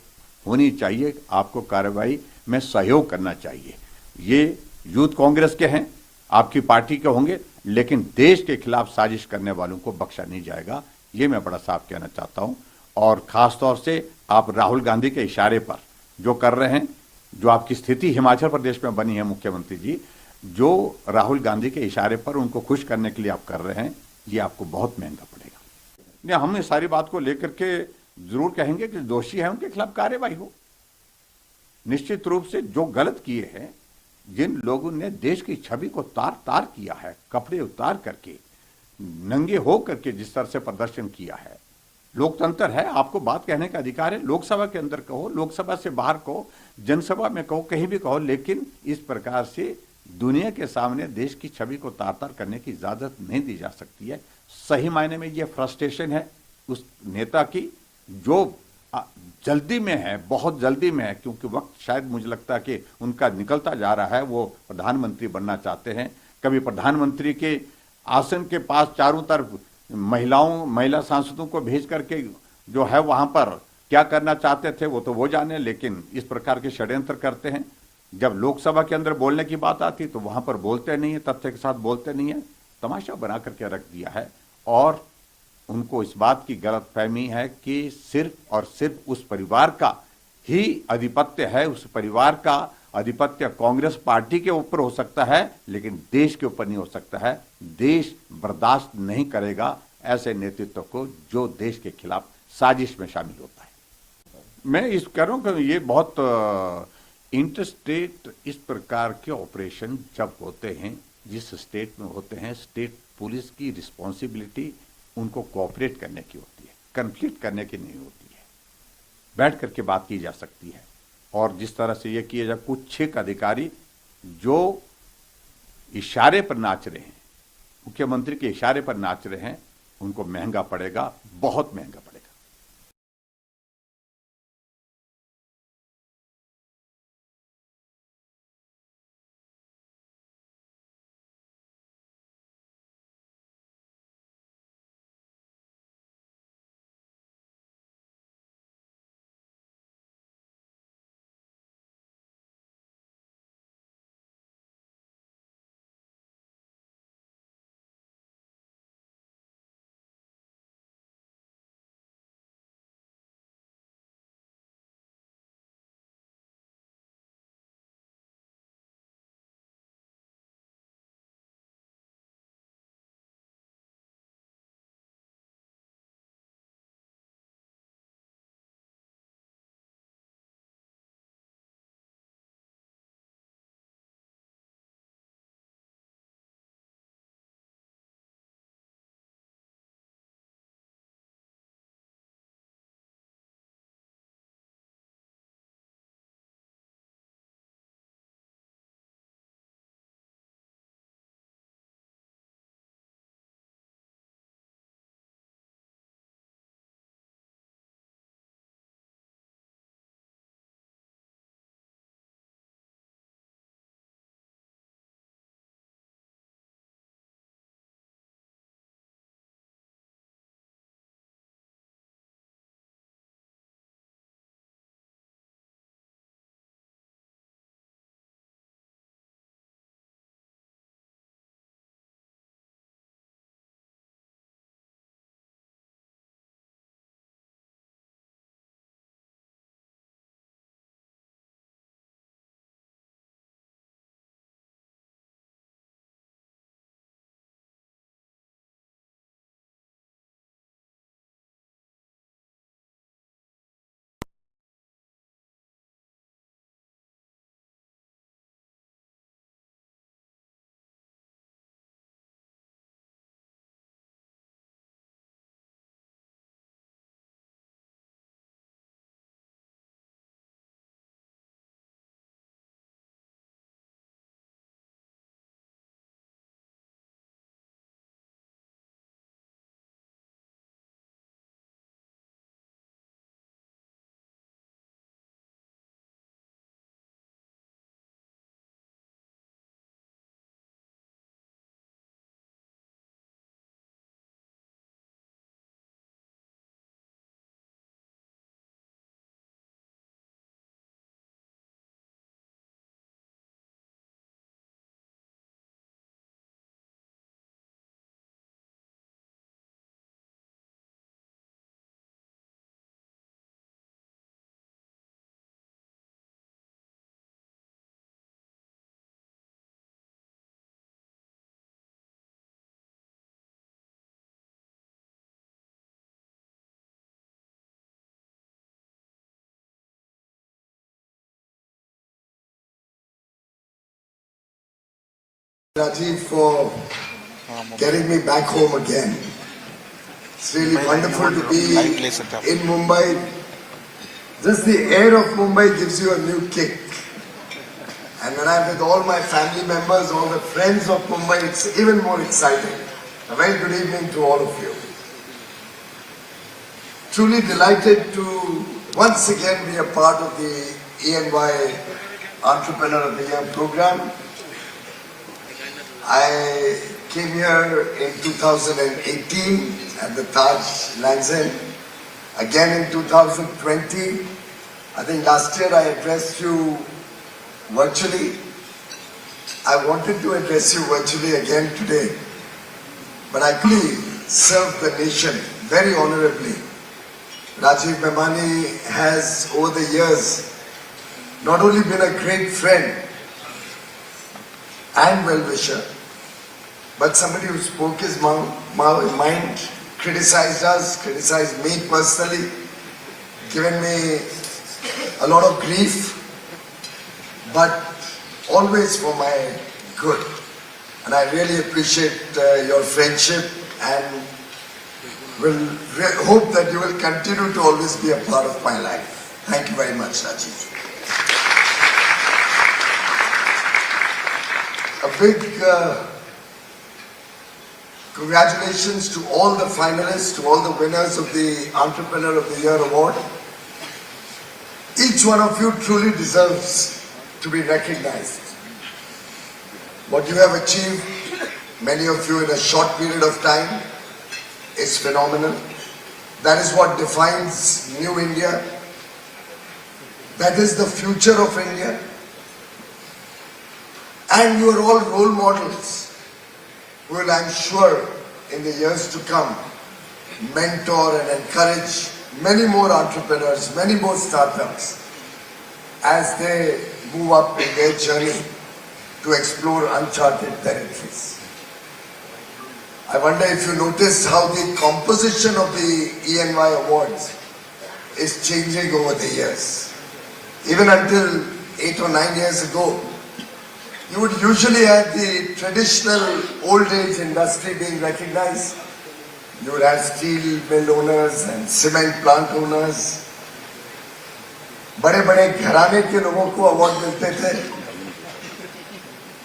होनी चाहिए। आपको कार्रवाई में सहयोग करना चाहिए। ये यूथ कांग्रेस के हैं, आपकी पार्टी के होंगे, लेकिन देश के खिलाफ साजिश करने वालों को बख्शा नहीं जाएगा। ये मैं बड़ा साफ कहना चाहता हूं। और खास तौर से आप राहुल गांधी के इशारे पर जो कर रहे हैं, जो आपकी स्थिति हिमाचल प्रदेश में बनी है मुख्यमंत्री जी, जो राहुल गांधी के इशारे पर उनको खुश करने के लिए आप कर रहे हैं, ये आपको बहुत महंगा पड़ेगा। नहीं, हम इस सारी बात को लेकर के जरूर कहेंगे कि दोषी है उनके खिलाफ कार्रवाई हो। निश्चित रूप से जो गलत किए हैं, जिन लोगों ने देश की छवि को तार तार किया है, कपड़े उतार करके, नंगे हो करके जिस तरह से प्रदर्शन किया है, लोकतंत्र है, आपको बात कहने का अधिकार है। लोकसभा के अंदर कहो, लोकसभा से बाहर कहो, जनसभा में कहो, कहीं भी कहो, लेकिन इस प्रकार से दुनिया के सामने देश की छवि को तार-तार करने की इजाजत नहीं दी जा सकती है। सही मायने में ये फ्रस्ट्रेशन है उस नेता की जो जल्दी में है, बहुत जल्दी में है, क्योंकि वक्त शायद मुझे लगता है कि उनका निकलता जा रहा है। वो प्रधानमंत्री बनना चाहते हैं। कभी प्रधानमंत्री के आसन के पास चारों तरफ महिला सांसदों को भेज करके जो है वहां पर क्या करना चाहते थे वो जाने, लेकिन इस प्रकार के षड्यंत्र करते हैं। जब लोकसभा के अंदर बोलने की बात आती तो वहां पर बोलते नहीं है, तथ्य के साथ बोलते नहीं है, तमाशा बना करके रख दिया है। और उनको इस बात की गलतफहमी है कि सिर्फ और सिर्फ उस परिवार का ही आधिपत्य है, उस परिवार का आधिपत्य कांग्रेस पार्टी के ऊपर हो सकता है, लेकिन देश के ऊपर नहीं हो सकता है। देश बर्दाश्त नहीं करेगा ऐसे नेतृत्व को जो देश के खिलाफ साजिश में शामिल होता है। मैं इस कह रहा हूं कि ये बहुत इंटरस्टेट इस प्रकार के ऑपरेशन जब होते हैं, जिस स्टेट में होते हैं, स्टेट पुलिस की रिस्पॉन्सिबिलिटी उनको कोऑपरेट करने की होती है, कन्फ्लिक्ट करने की नहीं होती है। बैठ करके बात की जा सकती है। और जिस तरह से ये किया जाए, कुछ 6 अधिकारी जो इशारे पर नाच रहे हैं, मुख्यमंत्री के इशारे पर नाच रहे हैं, उनको महंगा पड़ेगा, बहुत महंगा पड़ेगा। Rajiv, for getting me back home again. It's really wonderful to be in Mumbai. Just the air of Mumbai gives you a new kick. And when I'm with all my family members, all the friends of Mumbai, it's even more exciting. A very good evening to all of you. Truly delighted to once again be a part of the ENY Entrepreneur of the Year program. I came here in 2018 at the Taj Lands End. Again in 2020. I think last year I addressed you virtually. I wanted to address you virtually again today. But I really served the nation very honorably. Rajiv Memani has over the years not only been a great friend and well-wisher, but somebody who spoke his mind, criticized us, criticized me personally, given me a lot of grief, but always for my good. And I really appreciate your friendship and will hope that you will continue to always be a part of my life. Thank you very much, Rajiv. A big congratulations to all the finalists, to all the winners of the Entrepreneur of the Year award. Each one of you truly deserves to be recognized. What you have achieved, many of you in a short period of time, is phenomenal. That is what defines New India. That is the future of India. And you are all role models who will, I'm sure, in the years to come, mentor and encourage many more entrepreneurs, many more startups as they move up in their journey to explore uncharted territories. I wonder if you noticed how the composition of the ENY Awards is changing over the years. Even until 8 or 9 years ago, you would usually have the traditional old age industry being recognized. You would have steel mill owners and cement plant owners. बड़े-बड़े घराने के लोगों को award मिलते थे.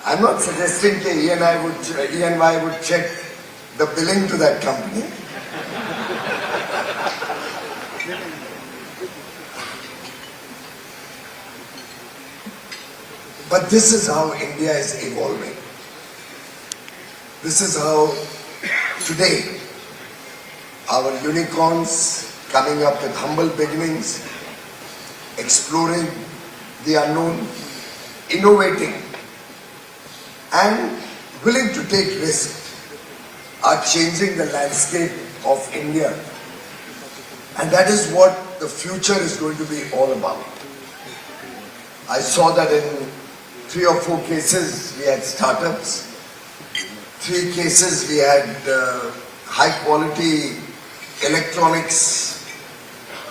I'm not suggesting that ENY would check the billing to that company. But this is how India is evolving. This is how today our unicorns coming up with humble beginnings, exploring the unknown, innovating and willing to take risks are changing the landscape of India. And that is what the future is going to be all about. I saw that in 3 or 4 cases we had startups. 3 cases we had high quality electronics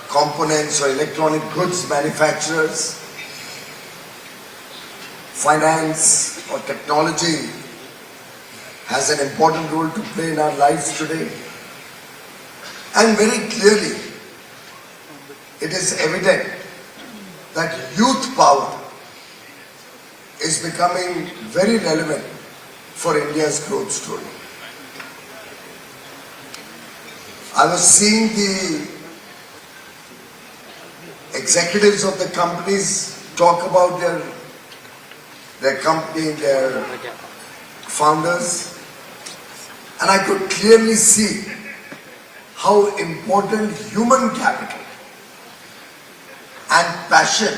components or electronic goods manufacturers. Finance or technology has an important role to play in our lives today. And very clearly, it is evident that youth power is becoming very relevant for India's growth story. I was seeing the executives of the companies talk about their company, their founders, and I could clearly see how important human capital and passion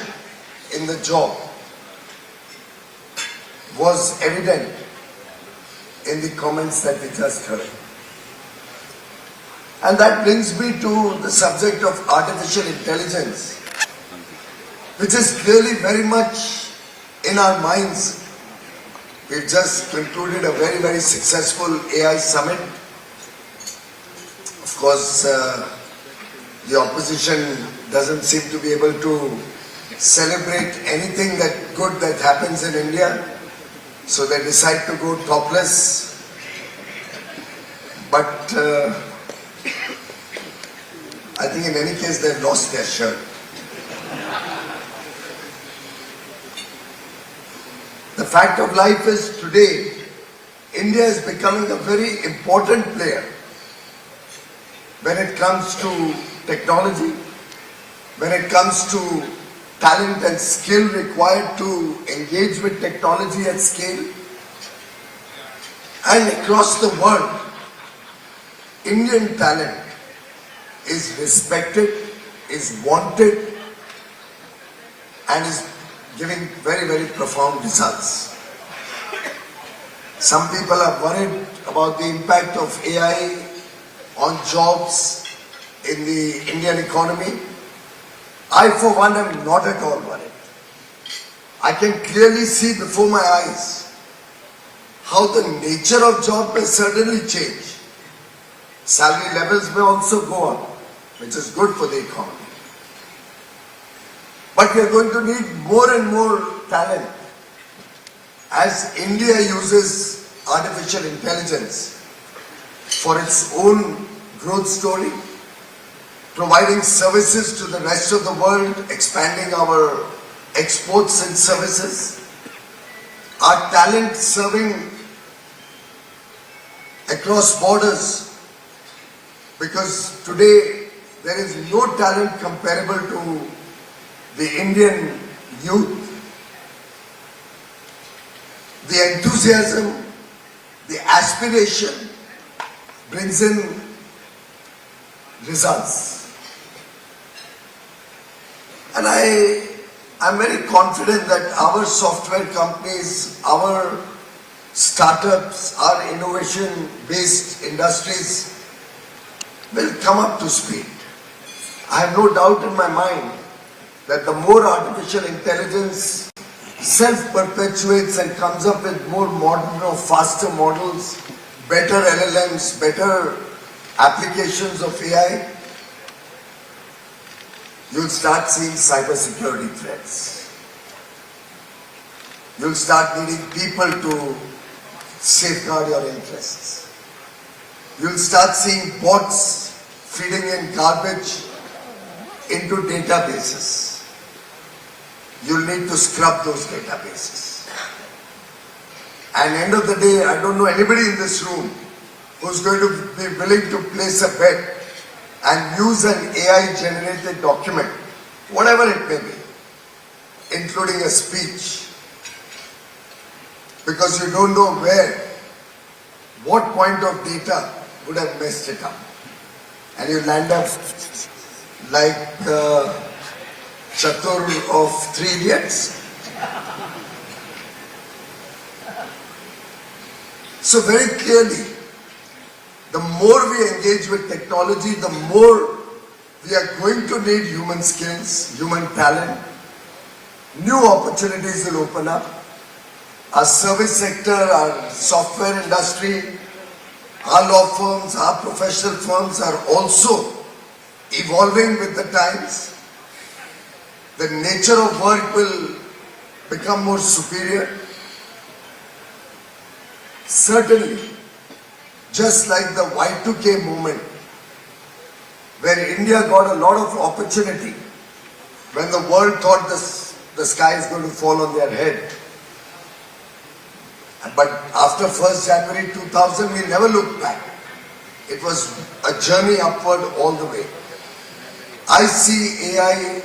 in the job was evident in the comments that we just heard. And that brings me to the subject of artificial intelligence, which is clearly very much in our minds. We've just concluded a very, very successful AI summit. Of course, the opposition doesn't seem to be able to celebrate anything good that happens in India. So they decide to go topless. But I think in any case they've lost their shirt. The fact of life is today, India is becoming a very important player when it comes to technology, when it comes to talent and skill required to engage with technology at scale. And across the world, Indian talent is respected, is wanted, and is giving very, very profound results. Some people are worried about the impact of AI on jobs in the Indian economy. I, for one, am not at all worried. I can clearly see before my eyes how the nature of job may certainly change. Salary levels may also go up, which is good for the economy. But we are going to need more and more talent as India uses artificial intelligence for its own growth story, providing services to the rest of the world, expanding our exports and services, our talent serving across borders, because today there is no talent comparable to the Indian youth. The enthusiasm, the aspiration brings in results. And I'm very confident that our software companies, our startups, our innovation-based industries will come up to speed. I have no doubt in my mind that the more artificial intelligence self-perpetuates and comes up with more modern or faster models, better LLMs, better applications of AI, you'll start seeing cybersecurity threats. You'll start needing people to safeguard your interests. You'll start seeing bots feeding in garbage into databases. You'll need to scrub those databases. And end of the day, I don't know anybody in this room who's going to be willing to place a bet and use an AI-generated document, whatever it may be, including a speech, because you don't know what point of data would have messed it up. And you land up like Chatur of 3 Idiots. So very clearly, the more we engage with technology, the more we are going to need human skills, human talent. New opportunities will open up. Our service sector, our software industry, our law firms, our professional firms are also evolving with the times. The nature of work will become more superior. Certainly, just like the Y2K movement, where India got a lot of opportunity when the world thought the sky is going to fall on their head. But after 1st January 2000, we never looked back. It was a journey upward all the way. I see AI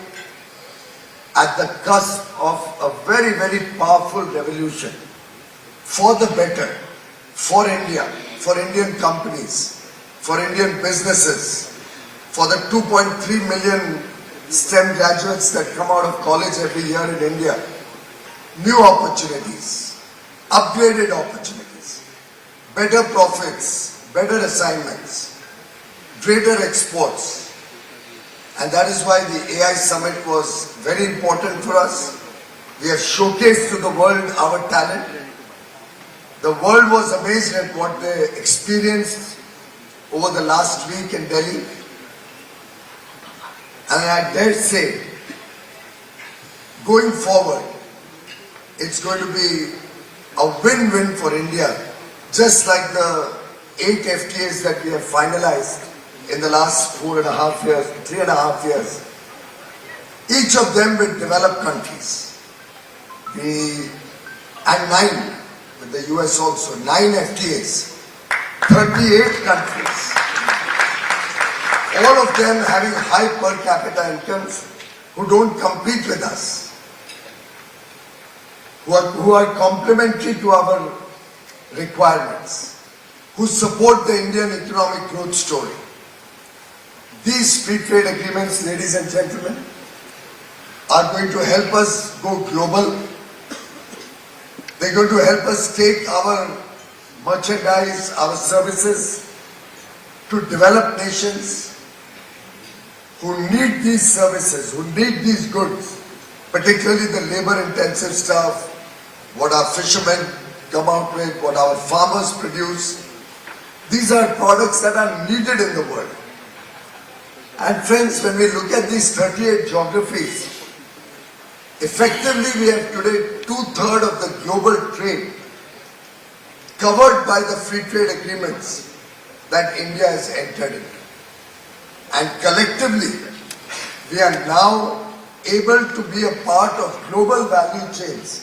at the cusp of a very, very powerful revolution for the better, for India, for Indian companies, for Indian businesses, for the 2.3 million STEM graduates that come out of college every year in India. New opportunities, upgraded opportunities, better profits, better assignments, greater exports. And that is why the AI Summit was very important for us. We have showcased to the world our talent. The world was amazed at what they experienced over the last week in Delhi. And I dare say, going forward, it's going to be a win-win for India, just like the 8 FTAs that we have finalized in the last 4.5 years, 3.5 years. Each of them with developed countries. And 9 with the US also, 9 FTAs, 38 countries. All of them having high per capita incomes who don't compete with us, who are complementary to our requirements, who support the Indian economic growth story. These free trade agreements, ladies and gentlemen, are going to help us go global. They're going to help us take our merchandise, our services to developed nations who need these services, who need these goods, particularly the labor-intensive stuff, what our fishermen come out with, what our farmers produce. These are products that are needed in the world. And friends, when we look at these 38 geographies, effectively we have today 2/3 of the global trade covered by the free trade agreements that India has entered into. And collectively, we are now able to be a part of global value chains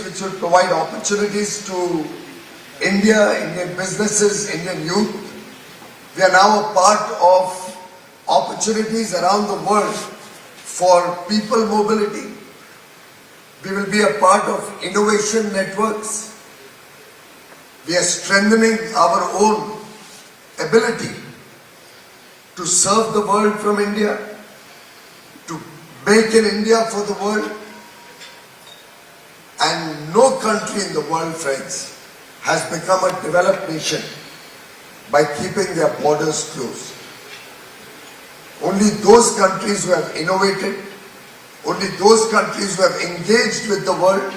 which will provide opportunities to India, Indian businesses, Indian youth. We are now a part of opportunities around the world for people mobility. We will be a part of innovation networks. We are strengthening our own ability to serve the world from India, to make in India for the world. And no country in the world, friends, has become a developed nation by keeping their borders closed. Only those countries who have innovated, only those countries who have engaged with the world